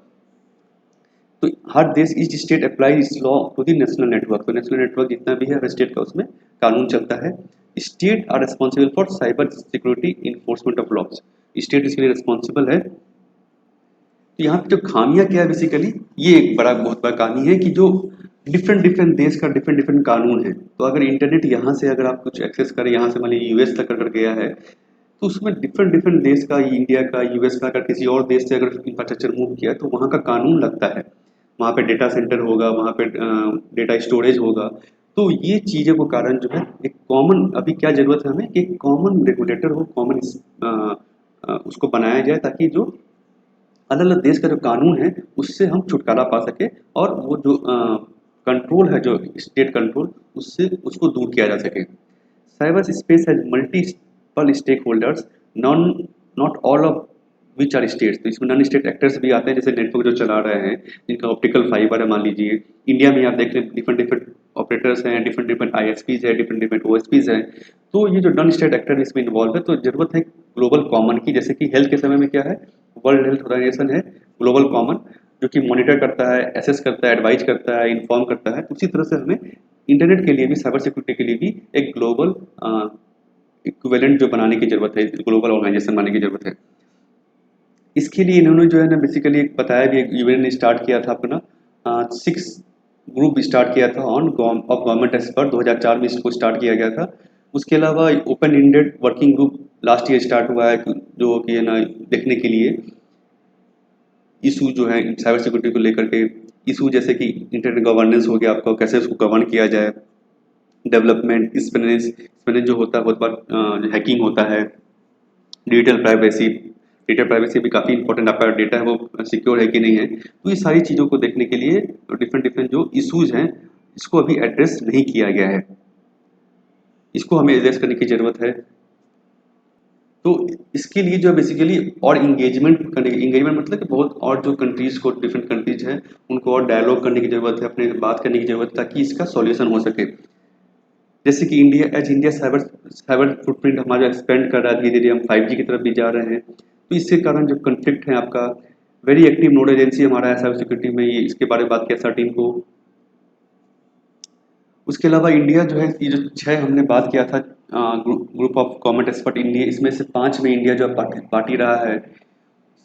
तो हर देश, ईच स्टेट अप्लाई इस law to the national network. तो नेशनल नेटवर्क जितना भी है हर स्टेट का, उसमें कानून चलता है। State are responsible for cyber security enforcement of laws. State इसके लिए रिस्पॉन्सिबल है। तो यहाँ पे जो खामियां क्या है, बेसिकली ये एक बहुत बड़ा कहानी है कि जो डिफरेंट डिफरेंट देश का डिफरेंट डिफरेंट कानून है। तो अगर इंटरनेट यहाँ से अगर आप कुछ एक्सेस करें, यहाँ से मान लीजिए यूएस तक अगर गया है, तो उसमें डिफरेंट डिफरेंट देश का, इंडिया का, यूएस का, अगर किसी और देश से अगर इंफ्रास्ट्रक्चर मूव किया है तो वहाँ का कानून लगता है। वहाँ पे डेटा सेंटर होगा, वहाँ पे डेटा स्टोरेज होगा। तो ये चीज़ों को कारण जो है एक कॉमन, अभी क्या ज़रूरत है हमें कि एक कॉमन रेगुलेटर हो, कॉमन उसको बनाया जाए, ताकि जो अलग अलग देश का जो कानून है उससे हम छुटकारा पा सके, और वो जो कंट्रोल है, जो स्टेट कंट्रोल, उससे उसको दूर किया जा सके। Cyber space has multiple stake holders, non not all of which are states. तो इसमें नॉन स्टेट एक्टर्स भी आते हैं, जैसे नेटवर्क जो चला रहे हैं, जिनका ऑप्टिकल फाइबर है, मान लीजिए इंडिया में आप देख लें डिफरेंट डिफरेंट ऑपरेटर्स हैं, डिफरेंट डिफरेंट आईएसपीज है, डिफरेंट डिफरेंट ओएसपीज हैं। तो ये जो नॉन स्टेट एक्टर इसमें इन्वॉल्व है, तो जरूरत है ग्लोबल कॉमन की। जैसे कि हेल्थ के समय में क्या है, वर्ल्ड हेल्थ ऑर्गेनाइजेशन है ग्लोबल कॉमन, जो कि मॉनिटर करता है, एसेस करता है, एडवाइज करता है, इन्फॉर्म करता है। उसी तरह से हमें इंटरनेट के लिए भी, साइबर सिक्योरिटी के लिए भी एक ग्लोबल इक्विवेलेंट जो बनाने की जरूरत है, ग्लोबल ऑर्गेनाइजेशन बनाने की जरूरत है। इसके लिए इन्होंने जो है ना बेसिकली एक बताया भी, एक यूएन ने स्टार्ट किया था अपना 6 ग्रुप स्टार्ट किया था ऑन ऑफ गवर्नमेंट एक्सपर्ट, 2004 में इसको स्टार्ट किया गया था। उसके अलावा open ended working group last year start हुआ है, जो कि है ना देखने के लिए इशू जो है साइबर सिक्योरिटी को लेकर के, इशू जैसे कि इंटरनेट गवर्नेंस हो गया आपका, कैसे उसको गवर्न किया जाए, डेवलपमेंट, स्पिनेज जो होता है बहुत बार हैकिंग होता है, डिजिटल प्राइवेसी भी काफ़ी इंपॉर्टेंट, आपका डेटा है वो सिक्योर है कि नहीं है। तो ये सारी चीज़ों को देखने के लिए डिफरेंट डिफरेंट जो इश्यूज हैं, इसको अभी एड्रेस नहीं किया गया है, इसको हमें एड्रेस करने की ज़रूरत है। तो इसके लिए जो है बेसिकली और इंगेजमेंट करने की, इंगेजमेंट मतलब कि बहुत और जो कंट्रीज़ को, डिफरेंट कंट्रीज हैं उनको और डायलॉग करने की ज़रूरत है, अपने बात करने की ज़रूरत है, ताकि इसका सॉल्यूशन हो सके। जैसे कि इंडिया साइबर साइबर फुटप्रिंट हमारा एक्सपेंड कर रहा है, धीरे धीरे हम 5G की तरफ भी जा रहे हैं। तो इसके कारण जो कन्फ्लिक्ट है आपका, वेरी एक्टिव नोड एजेंसी हमारा है साइबर सिक्योरिटी में, ये इसके बारे में बात किया 13 को। उसके अलावा इंडिया जो है, ये जो 6 हमने बात किया था group of common expert India, इसमें से 5 में इंडिया जो पार्टी रहा है।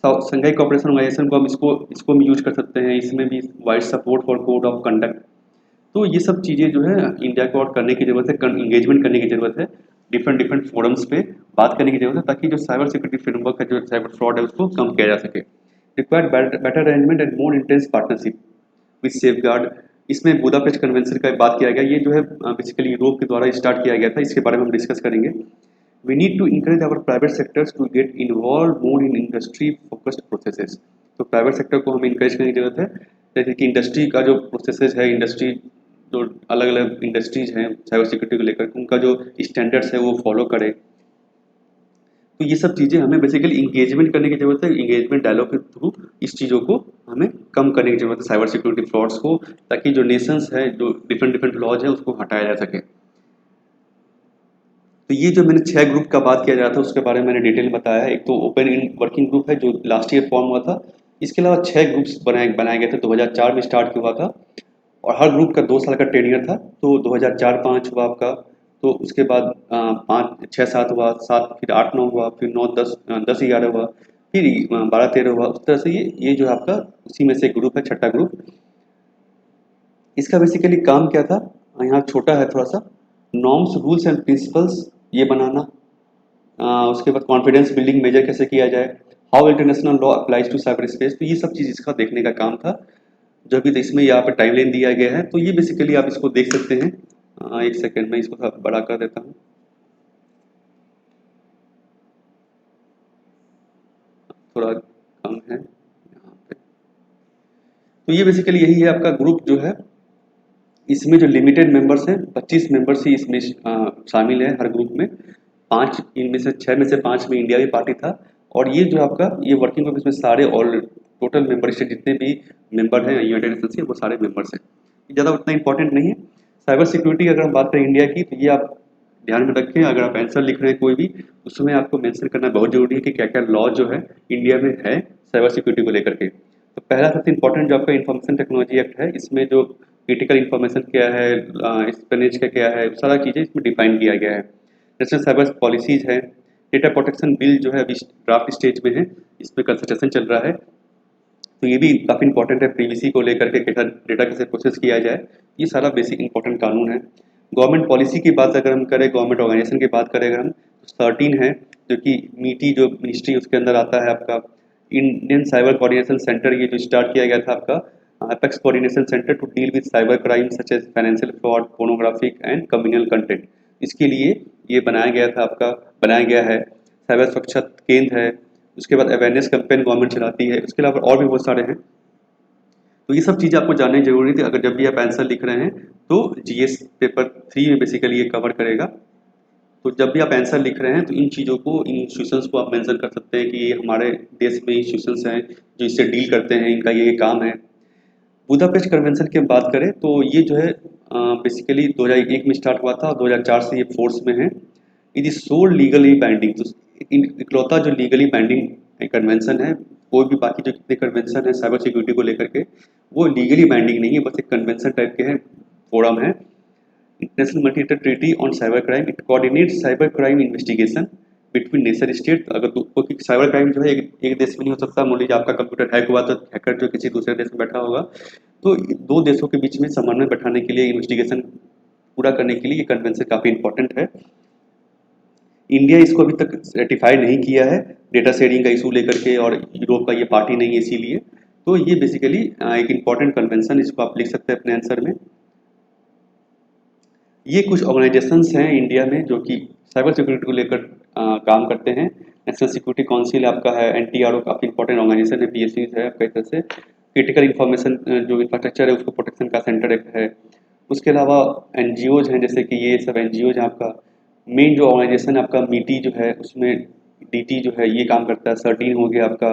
संघाई कोऑपरेशन ऑर्गेनाइजेशन को हम इसको हम यूज़ कर सकते हैं, इसमें भी wide support for code of conduct. तो ये सब चीज़ें जो है इंडिया को और करने की ज़रूरत है, इंगेजमेंट करने की ज़रूरत है, डिफरेंट डिफरेंट फोरम्स पे बात करने की ज़रूरत है, ताकि जो साइबर सिक्योरिटी फ्रेमवर्क है, जो साइबर फ्रॉड है, उसको कम किया जा सके। Required better arrangement and more intense partnership with safeguard. इसमें बुदापेस्ट कन्वेंशन का बात किया गया, ये जो है बेसिकली यूरोप के द्वारा स्टार्ट किया गया था, इसके बारे में हम डिस्कस करेंगे। We need to encourage our private sectors to get involved more in industry focused processes। तो प्राइवेट सेक्टर को हमें इंकरेज करने की जरूरत है, जैसे कि इंडस्ट्री का जो प्रोसेसेस है, इंडस्ट्री जो अलग अलग इंडस्ट्रीज हैं साइबर सिक्योरिटी को लेकर, उनका जो स्टैंडर्ड्स है वो फॉलो करे। तो ये सब चीज़ें हमें बेसिकली इंगेजमेंट करने की जरूरत है, इंगेजमेंट डायलॉग के थ्रू इस चीज़ों को हमें कम करने की जरूरत है, साइबर सिक्योरिटी फ्रॉड्स को, ताकि जो नेशंस है, जो डिफरेंट डिफरेंट लॉज है, उसको हटाया जा सके। तो ये जो मैंने 6 ग्रुप का बात किया जा रहा था, उसके बारे में मैंने डिटेल बताया है। एक तो ओपन इन वर्किंग ग्रुप है, जो लास्ट ईयर फॉर्म हुआ था। इसके अलावा 6 ग्रुप्स बनाए गए थे, 2004 में स्टार्ट हुआ था, और हर ग्रुप का 2 साल का टेन्योर था। तो 2004-5 हुआ आपका, तो उसके बाद 5-6-7 हुआ, 7 फिर 8-9 हुआ, फिर 9-10 10-11 हुआ, फिर 12-13 हुआ। उस तरह से ये जो है आपका उसी में से ग्रुप है, छठा ग्रुप। इसका बेसिकली काम क्या था, यहाँ छोटा है थोड़ा सा, नॉर्म्स रूल्स एंड प्रिंसिपल्स ये बनाना। उसके बाद कॉन्फिडेंस बिल्डिंग मेजर कैसे किया जाए, how international law applies to cyber space. तो ये सब चीज़ इसका देखने का काम था, जो भी इसमें यहाँ पर टाइमलाइन दिया गया है। तो ये बेसिकली आप इसको देख सकते हैं। एक सेकेंड में इसको थोड़ा बड़ा कर देता हूँ, थोड़ा कम है यहाँ पे। तो ये बेसिकली यही है आपका ग्रुप जो है। इसमें जो लिमिटेड मेंबर्स हैं, 25 मेंबर्स ही इसमें शामिल हैं हर ग्रुप में। 5 इनमें से 6 में से 5 में इंडिया भी पार्टी था। और ये जो आपका ये वर्किंग ग्रुप, इसमें सारे ऑल टोटल मेंबरशिप जितने भी मेंबर हैं यूनाइटेड नेशंस के, वो सारे मेंबर्स हैं। ज़्यादा उतना इंपॉर्टेंट नहीं है। साइबर सिक्योरिटी अगर हम बात करें इंडिया की, तो ये आप ध्यान में रखें, अगर आप आंसर लिख रहे हैं कोई भी, उसमें आपको मेंशन करना बहुत जरूरी है कि क्या क्या लॉ जो है इंडिया में है साइबर सिक्योरिटी को लेकर के। तो पहला सबसे इंपॉर्टेंट जो आपका इंफॉर्मेशन टेक्नोलॉजी एक्ट है, इसमें जो क्रिटिकल इन्फॉर्मेशन क्या है, स्पेनेज का क्या है, सारा चीज़ें इसमें डिफाइन किया गया है। नेशनल साइबर पॉलिसीज़ है। डेटा प्रोटेक्शन बिल जो है अभी ड्राफ्ट स्टेज में है, इसमें कंसल्टेशन चल रहा है। तो ये भी काफ़ी इंपॉर्टेंट है, प्रीवीसी को लेकर के डेटा कैसे प्रोसेस किया जाए, ये सारा बेसिक इंपॉर्टेंट कानून है। गवर्नमेंट पॉलिसी की बात अगर हम करें, गवर्नमेंट ऑर्गेनाइजेशन की बात करें अगर हम, तो 13 है, जो कि मीटी जो मिनिस्ट्री उसके अंदर आता है आपका। इंडियन साइबर कोऑर्डिनेशन सेंटर, ये जो स्टार्ट किया गया था आपका, apex coordination centre to deal with cyber crime such as financial fraud, pornographic and communal content. इसके लिए ये बनाया गया था आपका, बनाया गया है। साइबर सुरक्षा केंद्र है। उसके बाद अवेयरनेस कैंपेन गवर्नमेंट चलाती है। उसके अलावा और भी बहुत सारे हैं। तो ये सब चीज़ें आपको जाननी जरूरी थी, अगर जब भी आप आंसर लिख रहे हैं तो जीएस पेपर 3 में बेसिकली ये कवर करेगा। तो जब भी आप आंसर लिख रहे हैं, तो इन चीज़ों को, इन इंस्टीट्यूशंस को आप मेंशन कर सकते हैं कि ये हमारे देश में इंस्टीट्यूशंस हैं जो इससे डील करते हैं, इनका ये काम है। बुदापेस्ट कन्वेंशन की हम बात करें, तो ये जो है बेसिकली 2001 में स्टार्ट हुआ था, और 2004 से ये फोर्स में है। It is sole legally binding. तो इकलौता जो लीगली बाइंडिंग कन्वेंशन है, कोई भी बाकी जो कितने कन्वेंशन है साइबर सिक्योरिटी को लेकर के, वो लीगली बाइंडिंग नहीं है, बस एक कन्वेंशन टाइप के हैं, फोरम है। International multilateral treaty on cyber crime, it coordinates cyber crime investigation between nation state. अगर क्योंकि साइबर क्राइम जो है एक देश में नहीं हो सकता। मान लीजिए आपका कंप्यूटर हैक हुआ, तो हैकर जो किसी दूसरे देश में बैठा होगा, तो 2 देशों के बीच में समन्वय बैठाने के लिए, इन्वेस्टिगेशन पूरा करने के लिए ये कन्वेंशन काफ़ी इंपॉर्टेंट है। इंडिया इसको अभी तक रेटिफाई नहीं किया है, डेटा शेयरिंग का इशू लेकर के, और यूरोप का ये पार्टी नहीं है इसीलिए। तो ये बेसिकली एक इम्पॉर्टेंट कन्वेंशन, इसको आप लिख सकते हैं अपने आंसर में। ये कुछ ऑर्गेनाइजेशंस हैं इंडिया में जो कि साइबर सिक्योरिटी को लेकर काम करते हैं। नेशनल सिक्योरिटी काउंसिल आपका है, एनटीआरओ काफ़ी इंपॉर्टेंट ऑर्गेनाइजेशन है, पीएसयूज है आपका एक तरह से। क्रिटिकल इन्फॉर्मेशन जो इंफ्रास्ट्रक्चर है, उसको प्रोटेक्शन का सेंटर एक है। उसके अलावा एनजीओज हैं, जैसे कि ये सब एनजीओज हैं आपका। मेन जो ऑर्गेनाइजेशन आपका मीटी जो है, उसमें डीटी जो है ये काम करता है। 13 हो गया आपका।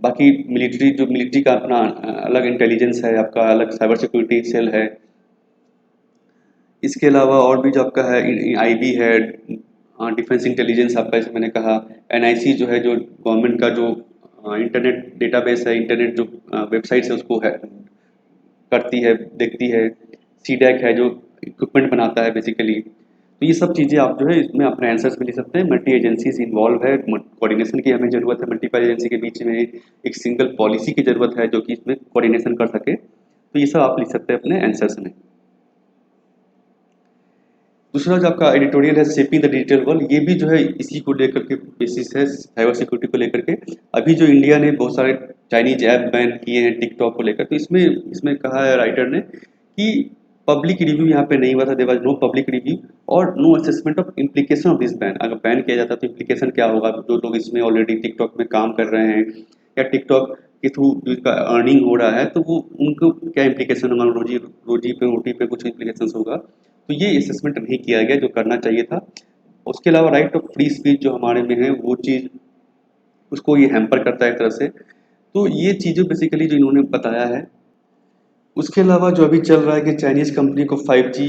बाकी मिलिट्री का अपना अलग इंटेलिजेंस है आपका, अलग साइबर सिक्योरिटी सेल है। इसके अलावा और भी जो आपका है, आईबी है, डिफेंस इंटेलिजेंस आपका, जैसे मैंने कहा। एनआईसी जो है, जो गवर्नमेंट का जो इंटरनेट डेटाबेस है, इंटरनेट जो वेबसाइट्स है, उसको है करती है, देखती है। सीडैक है, जो इक्विपमेंट बनाता है बेसिकली। तो ये सब चीज़ें आप जो है इसमें अपने आंसर्स में लिख सकते हैं। मल्टी एजेंसीज इन्वॉल्व है, कोऑर्डिनेशन की हमें ज़रूरत है, मल्टीपल एजेंसी के बीच में एक सिंगल पॉलिसी की ज़रूरत है जो कि इसमें कोऑर्डिनेशन कर सके। तो ये सब आप लिख सकते हैं अपने आंसर्स में। दूसरा जो आपका एडिटोरियल है शेपिंग द डिजिटल वर्ल्ड, ये भी जो है इसी को लेकर के बेसिस है, साइबर सिक्योरिटी को लेकर के। अभी जो इंडिया ने बहुत सारे चाइनीज ऐप बैन किए हैं टिकटॉक को लेकर, तो इसमें इसमें कहा है राइटर ने कि पब्लिक रिव्यू यहाँ पे नहीं हुआ था, there was no public review और no assessment of implication of this ban. अगर बैन किया जाता तो इम्प्लीकेशन क्या होगा, जो लोग इसमें ऑलरेडी टिकटॉक में काम कर रहे हैं या टिकटॉक के थ्रू जिनका अर्निंग हो रहा है, तो वो उनको क्या इम्प्लीकेशन होगा, रोजी रोजी पे रोटी पे कुछ इम्प्लीकेशन होगा। तो ये असेसमेंट नहीं किया गया जो करना चाहिए था। उसके अलावा राइट ऑफ फ्री स्पीच जो हमारे में है वो चीज़ उसको ये हैम्पर करता है एक तरह से। तो ये चीज़ें बेसिकली जो इन्होंने बताया है। उसके अलावा जो अभी चल रहा है कि चाइनीज़ कंपनी को 5G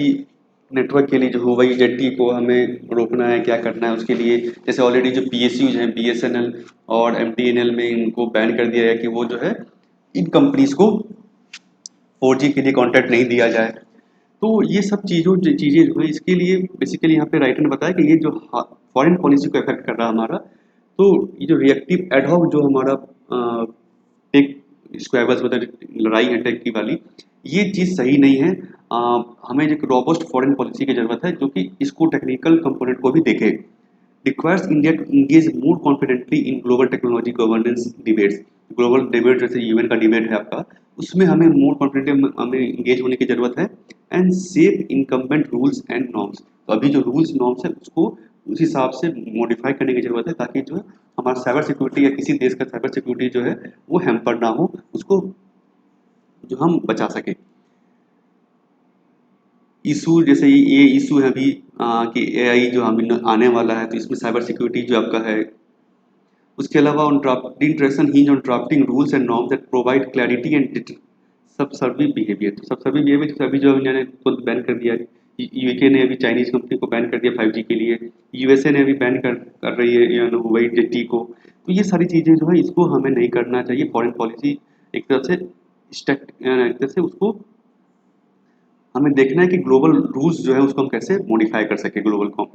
नेटवर्क के लिए जो हुवाई जेट्टी को हमें रोकना है, क्या करना है उसके लिए। जैसे ऑलरेडी जो PSUs हैं BSNL और MTNL में इनको बैन कर दिया है कि वो जो है इन कंपनीज़ को 4G के लिए कॉन्ट्रैक्ट नहीं दिया जाए। तो ये सब चीज़ें जो है इसके लिए बेसिकली यहाँ पे राइटर ने बताया कि ये जो फॉरेन पॉलिसी को इफेक्ट कर रहा है हमारा। तो ये जो रिएक्टिव एडहॉक जो हमारा टेक स्क्वैबल्स मतलब लड़ाई है टेक की वाली, ये चीज़ सही नहीं है। हमें एक रोबस्ट फॉरेन पॉलिसी की ज़रूरत है जो कि इसको टेक्निकल कंपोनेंट को भी देखे। requires India to engage more confidently in global technology governance debates। Global debate जैसे यूएन का डिबेट है आपका, उसमें हमें मोर कॉन्फिडेंट हमें इंगेज होने की जरूरत है। And safe incumbent rules and norms, तो अभी जो रूल्स नॉर्म्स है उसको उस हिसाब से मॉडिफाई करने की जरूरत है ताकि जो है हमारा साइबर सिक्योरिटी या किसी देश का साइबर सिक्योरिटी जो है वो हैम्पर ना हो, उसको जो हम बचा सके। इशू जैसे ये इशू है अभी कि AI जो हम आने वाला है, तो इसमें साइबर सिक्योरिटी जो आपका है। उसके अलावा on drafting interaction hinge on drafting rules and norms that provide clarity and subversive behaviour. तो सबसर्विव बिहेवियर जैसे अभी जो इंडिया ने तुरंत बैन कर दिया है, यूके ने अभी चाइनीज कंपनी को बैन कर दिया 5G के लिए, USA ने अभी बैन कर रही है हुवाई जेटी को। तो ये सारी चीज़ें जो है इसको हमें नहीं करना चाहिए। फॉरेन पॉलिसी एक तरह से एक तरह से उसको हमें देखना है कि ग्लोबल रूल्स जो है उसको हम कैसे मॉडिफाई कर सके। ग्लोबल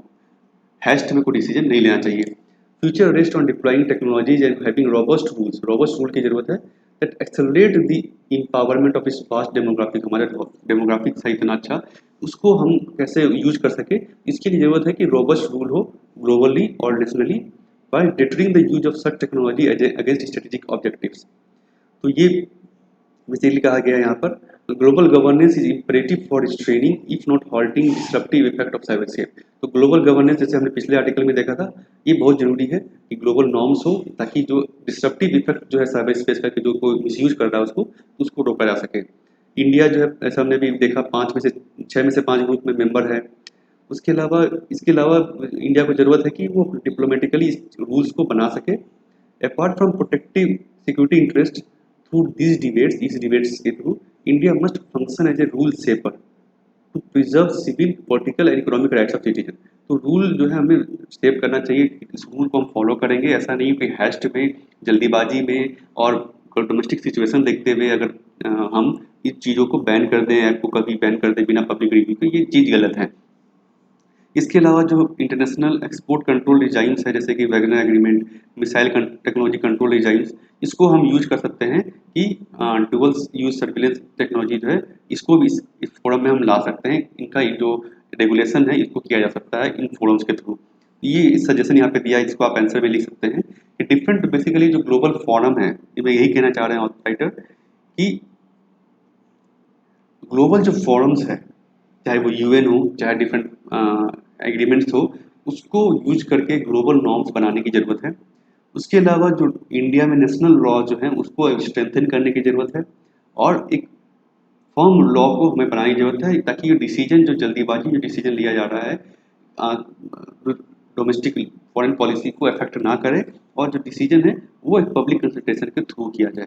हैस्ट में कोई डिसीजन नहीं लेना चाहिए। Future rest on deploying technologies and having robust rules, robust rule की जरूरत है that accelerate the empowerment of इस फास्ट डेमोग्राफिक। हमारा डेमोग्राफिक था इतना अच्छा, उसको हम कैसे यूज कर सके, इसके लिए जरूरत है कि रोबस्ट रूल हो ग्लोबली और nationally by deterring the use of such technology against strategic objectives. तो ये बेसिकली कहा गया है यहाँ पर global governance is imperative for restraining if not halting disruptive effect of cyber safe. तो ग्लोबल गवर्नेंस जैसे हमने पिछले आर्टिकल में देखा था, ये बहुत जरूरी है कि ग्लोबल नॉर्म्स हो ताकि जो डिसरप्टिव इफेक्ट जो है साइबर स्पेस का कि जो कोई मिसयूज कर रहा है उसको रोका जा सके। इंडिया जो है ऐसा हमने भी देखा 5 में से 5 ग्रुप में मेंबर है। उसके अलावा इसके अलावा इंडिया को जरूरत है कि वो डिप्लोमेटिकली रूल्स को बना सके। Apart from protective security interest through these debates, इस डिबेट्स के through India must function as a rule shaper to preserve civil political and economic rights of citizen. तो रूल जो है हमें सेव करना चाहिए, इस रूल को हम फॉलो करेंगे। ऐसा नहीं कि हैस्ट में जल्दीबाजी में और डोमेस्टिक सिचुएशन देखते हुए अगर हम इस चीज़ों को बैन कर दें, ऐप को कभी बैन कर दें बिना पब्लिक रिव्यू के, ये चीज़ गलत है। इसके अलावा जो इंटरनेशनल एक्सपोर्ट कंट्रोल रिजाइम्स है जैसे कि Wagner agreement, missile technology control regimes, इसको हम यूज कर सकते हैं कि डुअल यूज सर्विलेंस टेक्नोलॉजी जो है इसको भी इस फोरम में हम ला सकते हैं। इनका जो रेगुलेशन है इसको किया जा सकता है इन फोरम्स के थ्रू। ये सजेशन यहाँ पे दिया है, इसको आप आंसर में लिख सकते हैं कि डिफरेंट बेसिकली जो ग्लोबल फोरम है, मैं यही कहना चाह रहे हैं राइटर कि ग्लोबल जो फोरम्स है चाहे वो UN हो चाहे डिफरेंट एग्रीमेंट्स हो, उसको यूज करके ग्लोबल नॉर्म्स बनाने की ज़रूरत है। उसके अलावा जो इंडिया में नेशनल लॉ जो है उसको स्ट्रेंथन करने की ज़रूरत है और एक फर्म लॉ को हमें बनाने की ज़रूरत है ताकि ये डिसीजन जो जल्दीबाजी जो डिसीजन लिया जा रहा है डोमेस्टिक फॉरेन पॉलिसी को अफेक्ट ना करे और जो डिसीजन है वो एक पब्लिक कंसल्टेशन के थ्रू किया जाए।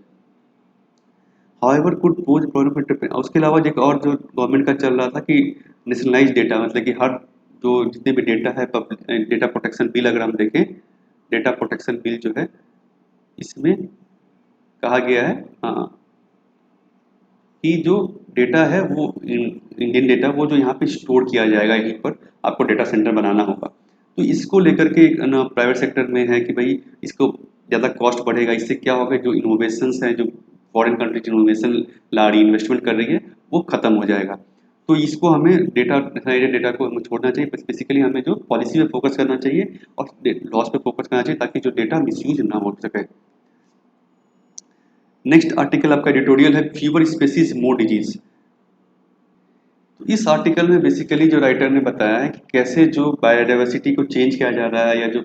However could pose problem interference. उसके अलावा एक और जो गवर्नमेंट का चल रहा था कि नेशनलाइज डेटा, मतलब कि हर जो जितने भी डेटा है डेटा प्रोटेक्शन बिल अगर हम देखें, डेटा प्रोटेक्शन बिल जो है इसमें कहा गया है कि जो डेटा है वो इंडियन डेटा वो जो यहाँ पे स्टोर किया जाएगा, यहीं पर आपको डेटा सेंटर बनाना होगा। तो इसको लेकर के ना प्राइवेट सेक्टर में है कि भाई इसको ज़्यादा कॉस्ट बढ़ेगा, इससे क्या होगा, जो इनोवेशंस हैं, जो फॉरेन कंट्रीज इनोवेशन ला रही है, इन्वेस्टमेंट कर रही है, वो खत्म हो जाएगा। तो इसको हमें डेटा डेटा को हमें छोड़ना चाहिए, बेसिकली हमें जो पॉलिसी पे फोकस करना चाहिए और लॉस पे फोकस करना चाहिए, ताकि जो डेटा मिसयूज ना हो सके। नेक्स्ट आर्टिकल आपका एडिटोरियल है, फीवर स्पेसीज मोर डिजीज। तो इस आर्टिकल में बेसिकली जो राइटर ने बताया है कि कैसे जो बायोडाइवर्सिटी को चेंज किया जा रहा है, या जो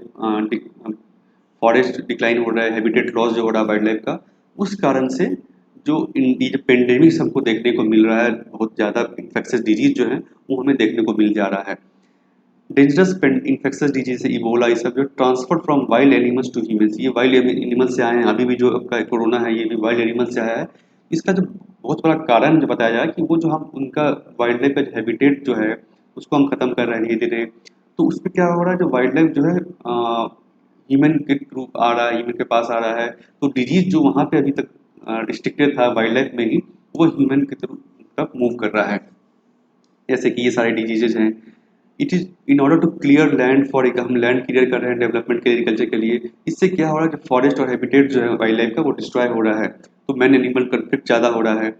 फॉरेस्ट डिक्लाइन हो रहा है, हैबिटेट लॉस जो हो रहा है वाइल्ड लाइफ का, उस कारण से जो ये जो पेंडेमिक्स हमको देखने को मिल रहा है, बहुत ज़्यादा इन्फेक्शियस डिजीज जो है वो हमें देखने को मिल जा रहा है। डेंजरस इन्फेक्शियस डिजीज है इबोला, ये सब जो transfer from wild animals to humans, ये वाइल्ड एनिमल्स से आए हैं। अभी भी जो आपका कोरोना है, ये भी वाइल्ड एनिमल्स से आया है। इसका जो बहुत बड़ा कारण जो बताया जाए कि वो जो हम उनका वाइल्ड लाइफ का जो हैबिटेट जो है उसको हम खत्म कर रहे हैं धीरे धीरे। तो उस पर क्या हो रहा है, जो वाइल्ड लाइफ जो है ह्यूमन के थ्रू आ रहा है, ह्यूमन के पास आ रहा है। तो डिजीज जो वहाँ पे अभी तक रिस्ट्रिक्टेड था वाइल्ड लाइफ में ही, वो ह्यूमन के थ्रू तक मूव कर रहा है। जैसे कि ये सारे डिजीजेज हैं। It is in order to clear land for एक, हम लैंड क्लियर कर रहे हैं डेवलपमेंट के एग्रीकल्चर के लिए। इससे क्या हो रहा है, जो फॉरेस्ट और हैबिटेट जो है वाइल्ड लाइफ का, वो डिस्ट्रॉय हो रहा है। तो मैन एनिमल कन्फ्लिक्ट ज़्यादा हो रहा है।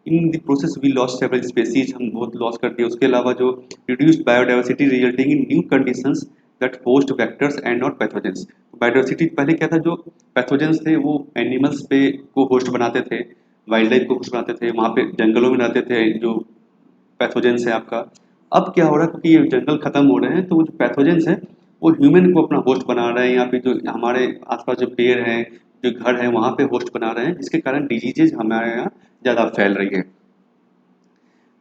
In the process we lost several species, हम बहुत लॉस कर दिए। उसके अलावा जो reduced biodiversity resulting in new conditions that host vectors and not pathogens. Biodiversity पहले क्या था, जो पैथोजेंस थे वो एनिमल्स पे को होस्ट बनाते थे, वाइल्ड लाइफ को होस्ट बनाते थे, वहाँ पे जंगलों में रहते थे जो पैथोजेंस है आपका। अब क्या हो रहा है, क्योंकि ये जंगल खत्म हो रहे हैं, तो वो जो पैथोजेंस हैं वो ह्यूमन को अपना होस्ट बना रहे हैं। यहाँ पे जो हमारे आसपास जो पेड़ हैं, जो घर हैं, वहाँ पे होस्ट बना रहे हैं, जिसके कारण डिजीजेज हमारे यहाँ ज़्यादा फैल रही है।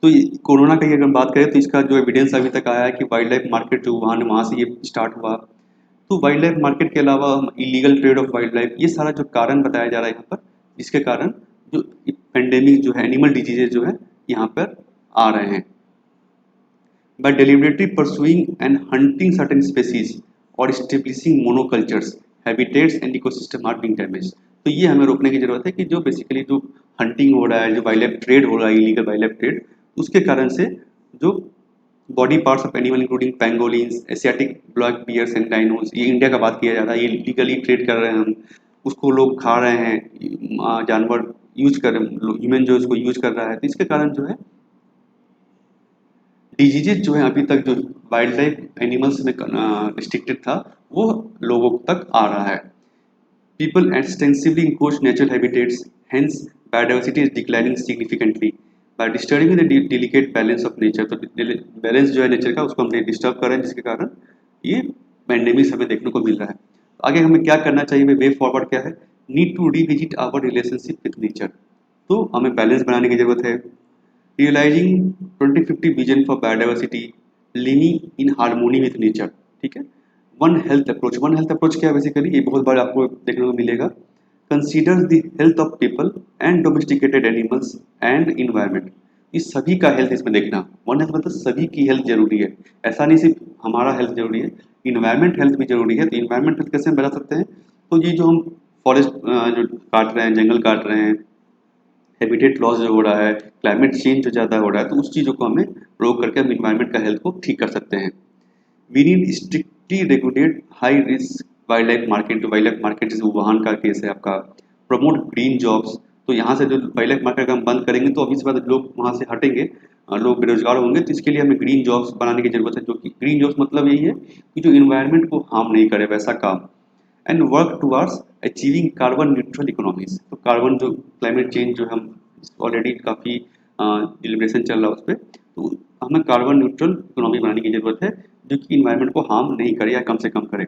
तो कोरोना की अगर हम बात करें, तो इसका जो एविडेंस अभी तक आया है कि वाइल्ड लाइफ मार्केट जो वुहान, वहाँ से ये स्टार्ट हुआ। तो वाइल्ड लाइफ मार्केट के अलावा illegal trade off wild life, ये सारा जो कारण बताया जा रहा है यहाँ पर, जिसके कारण जो पेंडेमिक जो है, एनिमल डिजीजेज जो है यहाँ पर आ रहे हैं। By deliberately pursuing and hunting certain species or establishing monocultures, habitats and ecosystem are being damaged। तो ये हमें रोकने की जरूरत है कि जो बेसिकली जो हंटिंग हो रहा है, जो वाइल्ड लाइफ ट्रेड हो रहा है, इलीगल वाइल्ड लाइफ ट्रेड, उसके कारण से जो body parts of animal including pangolins, Asiatic black bears and dinos, ये इंडिया का बात किया जा रहा है, ये लीगली ट्रेड कर रहे हैं हम, उसको लोग खा रहे हैं, जानवर यूज कर रहे हैं, ह्यूमन जो उसको यूज कर रहा है। तो इसके कारण जो है डिजीजेज जो है अभी तक जो वाइल्ड लाइफ एनिमल्स में रिस्ट्रिक्टेड था, वो लोगों तक आ रहा है। People extensively encroach natural habitats, hence biodiversity is declining significantly by disturbing the delicate balance of nature. तो बैलेंस जो है नेचर का, उसको हम डिस्टर्ब कर रहे हैं, जिसके कारण ये पैंडेमिक्स हमें देखने को मिल रहा है। आगे हमें क्या करना चाहिए, वे फॉरवर्ड क्या है, need to revisit our relationship with nature. तो हमें बैलेंस बनाने की जरूरत है। Realising 2050 vision for biodiversity, living in harmony with nature. ठीक है। One health approach, one health approach क्या है, बेसिकली ये बहुत बार आपको देखने को मिलेगा। Consider the health of people and domesticated animals and environment. इस सभी का हेल्थ इसमें देखना। वन हेल्थ मतलब सभी की हेल्थ जरूरी है, ऐसा नहीं सिर्फ हमारा हेल्थ जरूरी है, इन्वायरमेंट हेल्थ भी जरूरी है। तो इन्वायरमेंट हेल्थ कैसे हम बना सकते हैं, तो ये जो हम फॉरेस्ट जो काट रहे हैं, जंगल काट रहे हैं, हैबिटेट लॉस जो हो रहा है, क्लाइमेट चेंज जो ज़्यादा हो रहा है, तो उस चीज़ों को हमें रोक करके हम इन्वायरमेंट का हेल्थ को ठीक कर सकते हैं। We need strictly regulate high risk wildlife market. जो वाइल्ड लाइफ मार्केट जैसे वुहान का केस है आपका, प्रमोट ग्रीन जॉब्स। तो यहाँ से जो वाइल्ड लाइफ मार्केट हम बंद करेंगे, तो अभी से बाद लोग वहाँ से हटेंगे, लोग बेरोजगार होंगे। तो इसके लिए हमें ग्रीन जॉब्स बनाने की जरूरत है, जो कि ग्रीन जॉब्स मतलब यही है कि जो इन्वायरमेंट को हार्म नहीं करे, वैसा काम। And work towards achieving carbon neutral economies. तो कार्बन जो क्लाइमेट चेंज जो हम ऑलरेडी काफ़ी डिलिब्रेशन चल रहा है उस पर, तो हमें कार्बन न्यूट्रल इकोनॉमी बनाने की ज़रूरत है, जो कि इन्वायरमेंट को हार्म नहीं करे या कम से कम करे।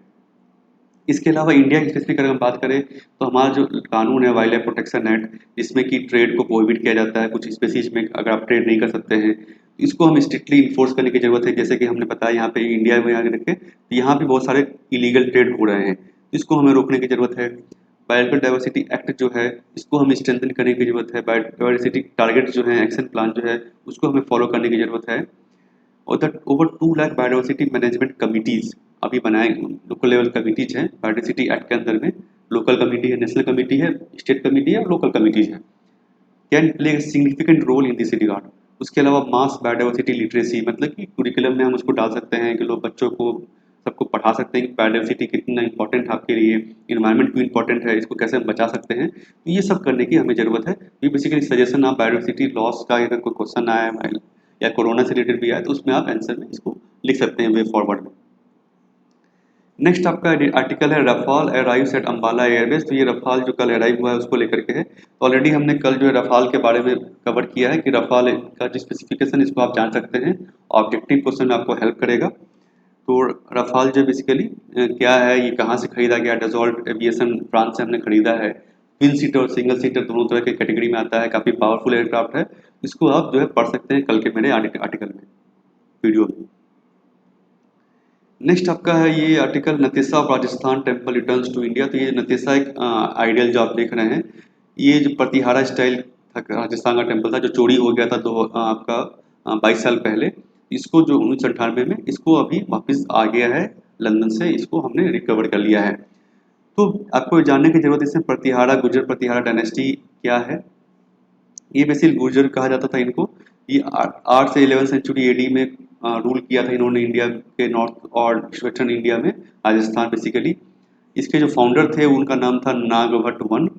इसके अलावा इंडिया की स्पेसिफिक अगर हम बात करें, तो हमारा जो कानून है वाइल्ड लाइफ प्रोटेक्शन एक्ट, जिसमें कि ट्रेड को प्रोहिबिट किया जाता है, कुछ स्पेसीज में अगर आप ट्रेड नहीं कर सकते हैं, इसको हम स्ट्रिक्टली इन्फोर्स करने की ज़रूरत है। जैसे कि हमने बताया यहाँ पे इंडिया में आगे रखे, तो यहाँ भी बहुत सारे इलीगल ट्रेड हो रहे हैं, इसको हमें रोकने की ज़रूरत है। बायोडाइवर्सिटी एक्ट जो है, इसको हमें स्ट्रेंथन करने की ज़रूरत है। बायोडाइवर्सिटी टारगेट जो है, एक्शन प्लान जो है, उसको हमें फॉलो करने की ज़रूरत है। और that over 2 lakh biodiversity management committees अभी बनाए, लोकल लेवल कमिटीज हैं बायोडाइवर्सिटी एक्ट के अंदर में। लोकल कमिटी है, नेशनल कमिटी है, स्टेट कमिटी है और लोकल कमिटीज है। Can play significant role in this regard. उसके अलावा मास बायोडाइवर्सिटी लिटरेसी, मतलब कि कुरिकुलम में हम उसको डाल सकते हैं कि लोग बच्चों को सबको पढ़ा सकते हैं कि बायोडाइवर्सिटी कितना इंपॉर्टेंट है आपके लिए, इन्वायरमेंट क्यों इंपॉर्टेंट है, इसको कैसे हम बचा सकते हैं। तो ये सब करने की हमें ज़रूरत है। ये बेसिकली सजेशन आप बायोडाइवर्सिटी लॉस का अगर कोई क्वेश्चन आया है या कोरोना से रिलेटेड भी आया तो उसमें आप आंसर में इसको लिख सकते हैं वे फॉरवर्ड में। नेक्स्ट आपका आर्टिकल है Rafale arrives eight Ambala airbase. तो ये रफाल जो कल अराइव हुआ है उसको लेकर के है। तो ऑलरेडी हमने कल जो है रफाल के बारे में कवर किया है कि रफाल का जो स्पेसिफिकेशन इसको आप जान सकते हैं, ऑब्जेक्टिव क्वेश्चन में आपको हेल्प करेगा। तो रफाल जो बेसिकली क्या है, ये कहाँ से खरीदा गया, डसॉल्ट एविएशन फ्रांस से हमने खरीदा है। ट्विन सीटर और सिंगल सीटर दोनों तरह के कैटेगरी में आता है, काफ़ी पावरफुल एयरक्राफ्ट है। इसको आप जो है पढ़ सकते हैं कल के मेरे आर्टिकल में, वीडियो में। नेक्स्ट आपका है ये article Natesa of Rajasthan temple returns to India. तो ये नतीसा एक आइडियल जो आप देख रहे हैं, ये जो प्रतिहारा स्टाइल राजस्थान का टेम्पल था जो चोरी हो गया था आपका 22 साल पहले, इसको जो 1998 में इसको अभी वापस आ गया है लंदन से, इसको हमने रिकवर कर लिया है। तो आपको जानने की जरूरत है इसमें प्रतिहारा गुर्जर प्रतिहारा डायनेस्टी क्या है। ये बेसिकली गुर्जर कहा जाता था इनको। ये 8 से 11 सेंचुरी एडी में रूल किया था इन्होंने इंडिया के नॉर्थ और वेस्टर्न इंडिया में, राजस्थान बेसिकली। इसके जो फाउंडर थे उनका नाम था नागभट्ट वन।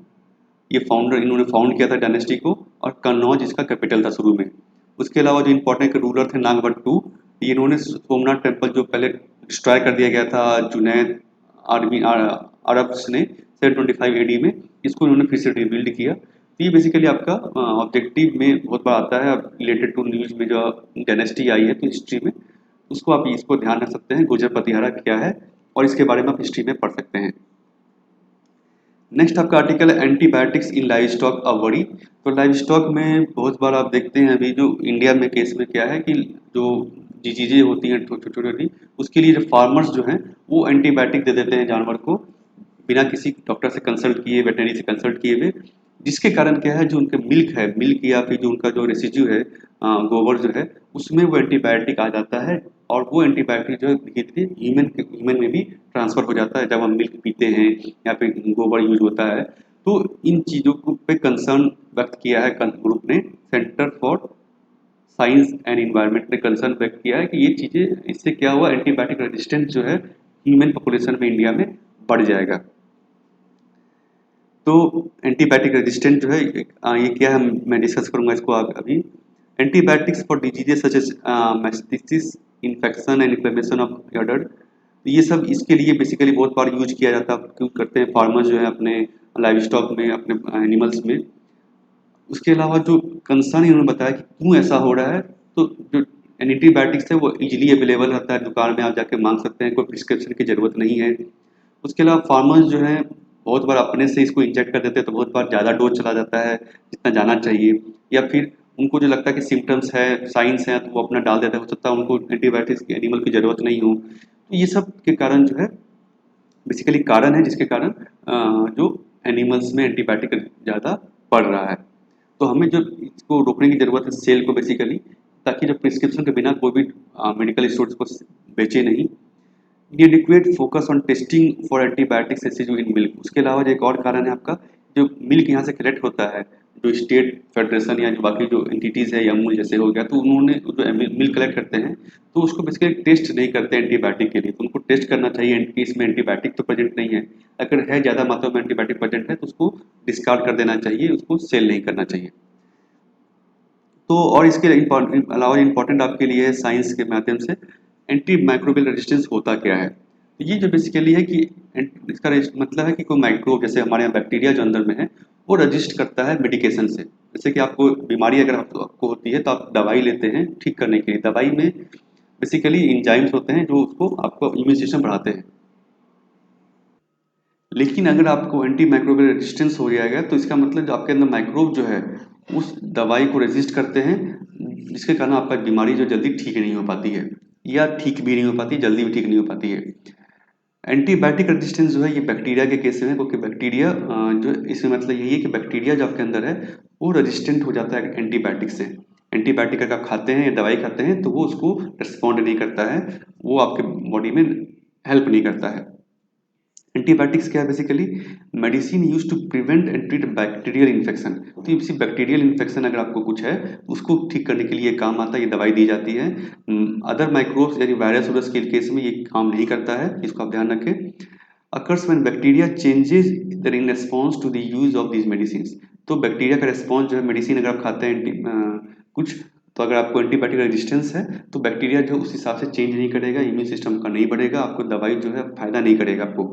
ये फाउंडर इन्होंने फाउंड किया था डायनेस्टी को, और कन्नौज इसका कैपिटल था शुरू में। उसके अलावा जो इंपॉर्टेंट रूलर थे नागभट्ट टू, ये इन्होंने सोमनाथ टेम्पल जो पहले डिस्ट्रॉय कर दिया गया था जुनैद आर्मी अरब्स ने 725 एडी में, इसको इन्होंने फिर से रिबिल्ड किया। तो ये बेसिकली आपका ऑब्जेक्टिव में बहुत बार आता है रिलेटेड टू न्यूज में, जो डायनेस्टी आई है तो हिस्ट्री में उसको आप इसको ध्यान रख सकते हैं गुर्जर प्रतिहारा क्या है, और इसके बारे में आप हिस्ट्री में पढ़ सकते हैं। नेक्स्ट आपका आर्टिकल है एंटीबायोटिक्स इन लाइव स्टॉक अ वरी। तो लाइव स्टॉक में बहुत बार आप देखते हैं अभी जो इंडिया में केस में क्या है कि जो चीज़ें होती हैं छोटी छोटी, उसके लिए जो फार्मर्स जो हैं वो एंटीबायोटिक दे देते हैं जानवर को बिना किसी डॉक्टर से कंसल्ट किए, वेटनरी से कंसल्ट किए हुए। जिसके कारण क्या है, जो उनका मिल्क है, मिल्क या फिर जो उनका जो रेसिड्यू है गोबर जो है, उसमें वो एंटीबायोटिक आ जाता है, और वो एंटीबायोटिक जो है धीरे-धीरे ह्यूमन में भी ट्रांसफ़र हो जाता है जब हम मिल्क पीते हैं या फिर गोबर यूज़ होता है। तो इन चीज़ों को पे कंसर्न व्यक्त किया है ग्रुप ने, centre for science and environment ने कंसर्न व्यक्त किया है कि ये चीज़ें, इससे क्या हुआ, एंटीबायोटिक रेजिस्टेंस जो है ह्यूमन पॉपुलेशन में इंडिया में बढ़ जाएगा। तो एंटीबायोटिक रेजिस्टेंट जो है ये क्या है मैं डिस्कस करूंगा इसको अभी। Antibiotics for diseases such as mastitis infection and inflammation of udder. तो ये सब इसके लिए बेसिकली बहुत बार यूज किया जाता है, क्यों करते हैं फार्मर्स जो है अपने लाइव स्टॉक में, अपने एनिमल्स में। उसके अलावा जो कंसर्न इन्होंने बताया कि क्यों ऐसा हो रहा है, तो जो एंटीबायोटिक्स है वो इजीली अवेलेबल रहता है, दुकान में आप जाके मांग सकते हैं, कोई प्रिस्क्रिप्शन की ज़रूरत नहीं है। उसके अलावा फार्मर्स जो हैं बहुत बार अपने से इसको इंजेक्ट कर देते हैं, तो बहुत बार ज़्यादा डोज चला जाता है जितना जाना चाहिए, या फिर उनको जो लगता है कि सिम्टम्स है, साइंस हैं, तो वो अपना डाल देते हैं, हो सकता है उनको एंटीबायोटिक्स की एनिमल की ज़रूरत नहीं हो। तो ये सब के कारण जो है बेसिकली कारण है जिसके कारण जो एनिमल्स में एंटीबायोटिक ज़्यादा बढ़ रहा है। तो हमें जो इसको रोकने की ज़रूरत है सेल को बेसिकली, ताकि जो प्रिस्क्रिप्शन के बिना कोई भी मेडिकल स्टोर्स को बेचे नहीं। inadequate focus on testing for antibiotics residue in milk. उसके अलावा जो एक और कारण है आपका, जो मिल्क यहाँ से कलेक्ट होता है, जो स्टेट फेडरेशन या जो बाकी जो एंटिटीज़ है या अमूल जैसे हो गया, तो उन्होंने जो मिल्क कलेक्ट करते हैं तो उसको बेसिकली टेस्ट नहीं करते एंटीबायोटिक के लिए। तो उनको टेस्ट करना चाहिए कि इसमें एंटीबायोटिक तो प्रेजेंट नहीं है, अगर है ज़्यादा मात्रा में एंटीबायोटिक प्रेजेंट है तो उसको डिस्कार्ड कर देना चाहिए, उसको सेल नहीं करना चाहिए। तो और इसके अलावा इम्पोर्टेंट आपके लिए है साइंस के माध्यम से एंटी माइक्रोबियल रेजिस्टेंस होता क्या है। तो ये जो बेसिकली है कि इसका मतलब है कि कोई माइक्रोब, जैसे हमारे यहाँ बैक्टीरिया जो अंदर में है, वो रजिस्ट करता है मेडिकेशन से। जैसे कि आपको बीमारी अगर आपको होती है तो आप दवाई लेते हैं ठीक करने के लिए, दवाई में बेसिकली इंजाइम्स होते हैं जो उसको आपको इम्यून सिस्टम बढ़ाते हैं। लेकिन अगर आपको एंटी माइक्रोबियल रेजिस्टेंस हो जाएगा तो इसका मतलब जो आपके अंदर माइक्रोब जो है उस दवाई को रेजिस्ट करते हैं, जिसके कारण आपका बीमारी जो जल्दी ठीक नहीं हो पाती है, या ठीक भी नहीं हो पाती, जल्दी भी ठीक नहीं हो पाती है। एंटीबायोटिक रेजिस्टेंस जो है ये बैक्टीरिया के केस में है, क्योंकि बैक्टीरिया जो इसमें मतलब यही है कि बैक्टीरिया जो आपके अंदर है वो रेजिस्टेंट हो जाता है एंटीबायोटिक से। एंटीबायोटिक अगर आप खाते हैं या दवाई खाते हैं तो वो उसको रिस्पॉन्ड नहीं करता है, वो आपके बॉडी में हेल्प नहीं करता है। एंटीबायोटिक्स क्या है basically? Medicine use to prevent and treat bacterial infection. तो इसी बैक्टीरियल इन्फेक्शन अगर आपको कुछ है उसको ठीक करने के लिए काम आता है, ये दवाई दी जाती है। अदर माइक्रोब्स यानी वायरस वायरस के केस में ये काम नहीं करता है, इसको आप ध्यान रखें। occurs when bacteria changes their in response to the use of these medicines। तो बैक्टीरिया का रिस्पॉन्स जो है मेडिसिन अगर आप खाते हैं कुछ, तो अगर आपको एंटीबायोटिक रेजिस्टेंस है तो बैक्टीरिया जो उस हिसाब से चेंज नहीं करेगा, इम्यून सिस्टम का नहीं बढ़ेगा, आपको दवाई जो है फायदा नहीं करेगा आपको।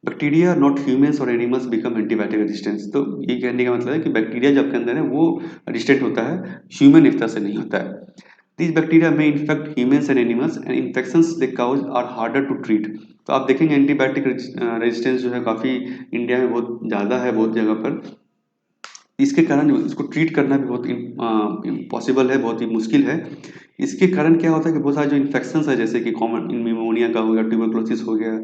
बैक्टीरिया नॉट ह्यूमंस और एनिमल्स बिकम एंटीबायोटिक रेजिस्टेंस। तो ये कहने का मतलब है कि बैक्टीरिया जो आपके अंदर है वो रेजिस्टेंट होता है, ह्यूमन इस तरह से नहीं होता है। These bacteria may infect humans and animals and infections they cause are harder to treat। तो आप देखेंगे एंटीबायोटिक रेजिस्टेंस जो है काफ़ी इंडिया में बहुत ज़्यादा है, बहुत जगह पर। इसके कारण इसको ट्रीट करना भी बहुत इम्पॉसिबल है, बहुत ही मुश्किल है। इसके कारण क्या होता है कि बहुत सारे जो इन्फेक्शंस है जैसे कि कॉमन निमोनिया का हो गया, ट्यूबरकुलोसिस हो गया,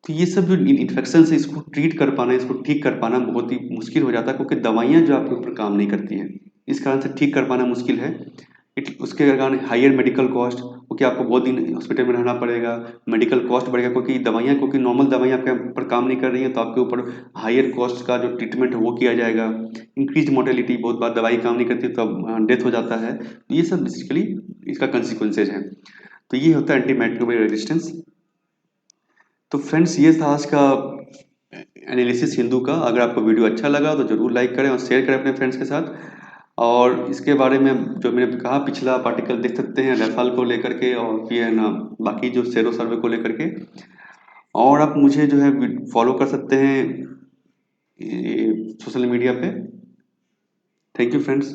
तो ये सब जो इन्फेक्शन है इसको ट्रीट कर पाना, इसको ठीक कर पाना बहुत ही मुश्किल हो जाता है, क्योंकि दवाइयाँ जो आपके ऊपर काम नहीं करती हैं, इस कारण से ठीक कर पाना मुश्किल है। उसके कारण हायर मेडिकल कॉस्ट, क्योंकि आपको बहुत दिन हॉस्पिटल में रहना पड़ेगा, मेडिकल कॉस्ट बढ़ेगा, क्योंकि दवाइयाँ क्योंकि नॉर्मल दवाइयाँ आपके ऊपर काम नहीं कर रही हैं, तो आपके ऊपर हायर कॉस्ट का जो ट्रीटमेंट है वो किया जाएगा। इंक्रीज मोर्टेलिटी, बहुत बार दवाई काम नहीं करती तो अब डेथ हो जाता है। तो ये सब बेसिकली इसका कंसिक्वेंसेज है। तो ये होता है एंटीमाइक्रोबियल रेजिस्टेंस। तो फ्रेंड्स ये था आज का एनालिसिस हिंदू का। अगर आपको वीडियो अच्छा लगा तो ज़रूर लाइक करें और शेयर करें अपने फ्रेंड्स के साथ। और इसके बारे में जो मैंने कहा पिछला पार्टिकल देख सकते हैं रफाल को लेकर के, और फिर है ना बाकी जो सेरो सर्वे को लेकर के। और आप मुझे जो है फॉलो कर सकते हैं सोशल मीडिया पे। Thank you friends.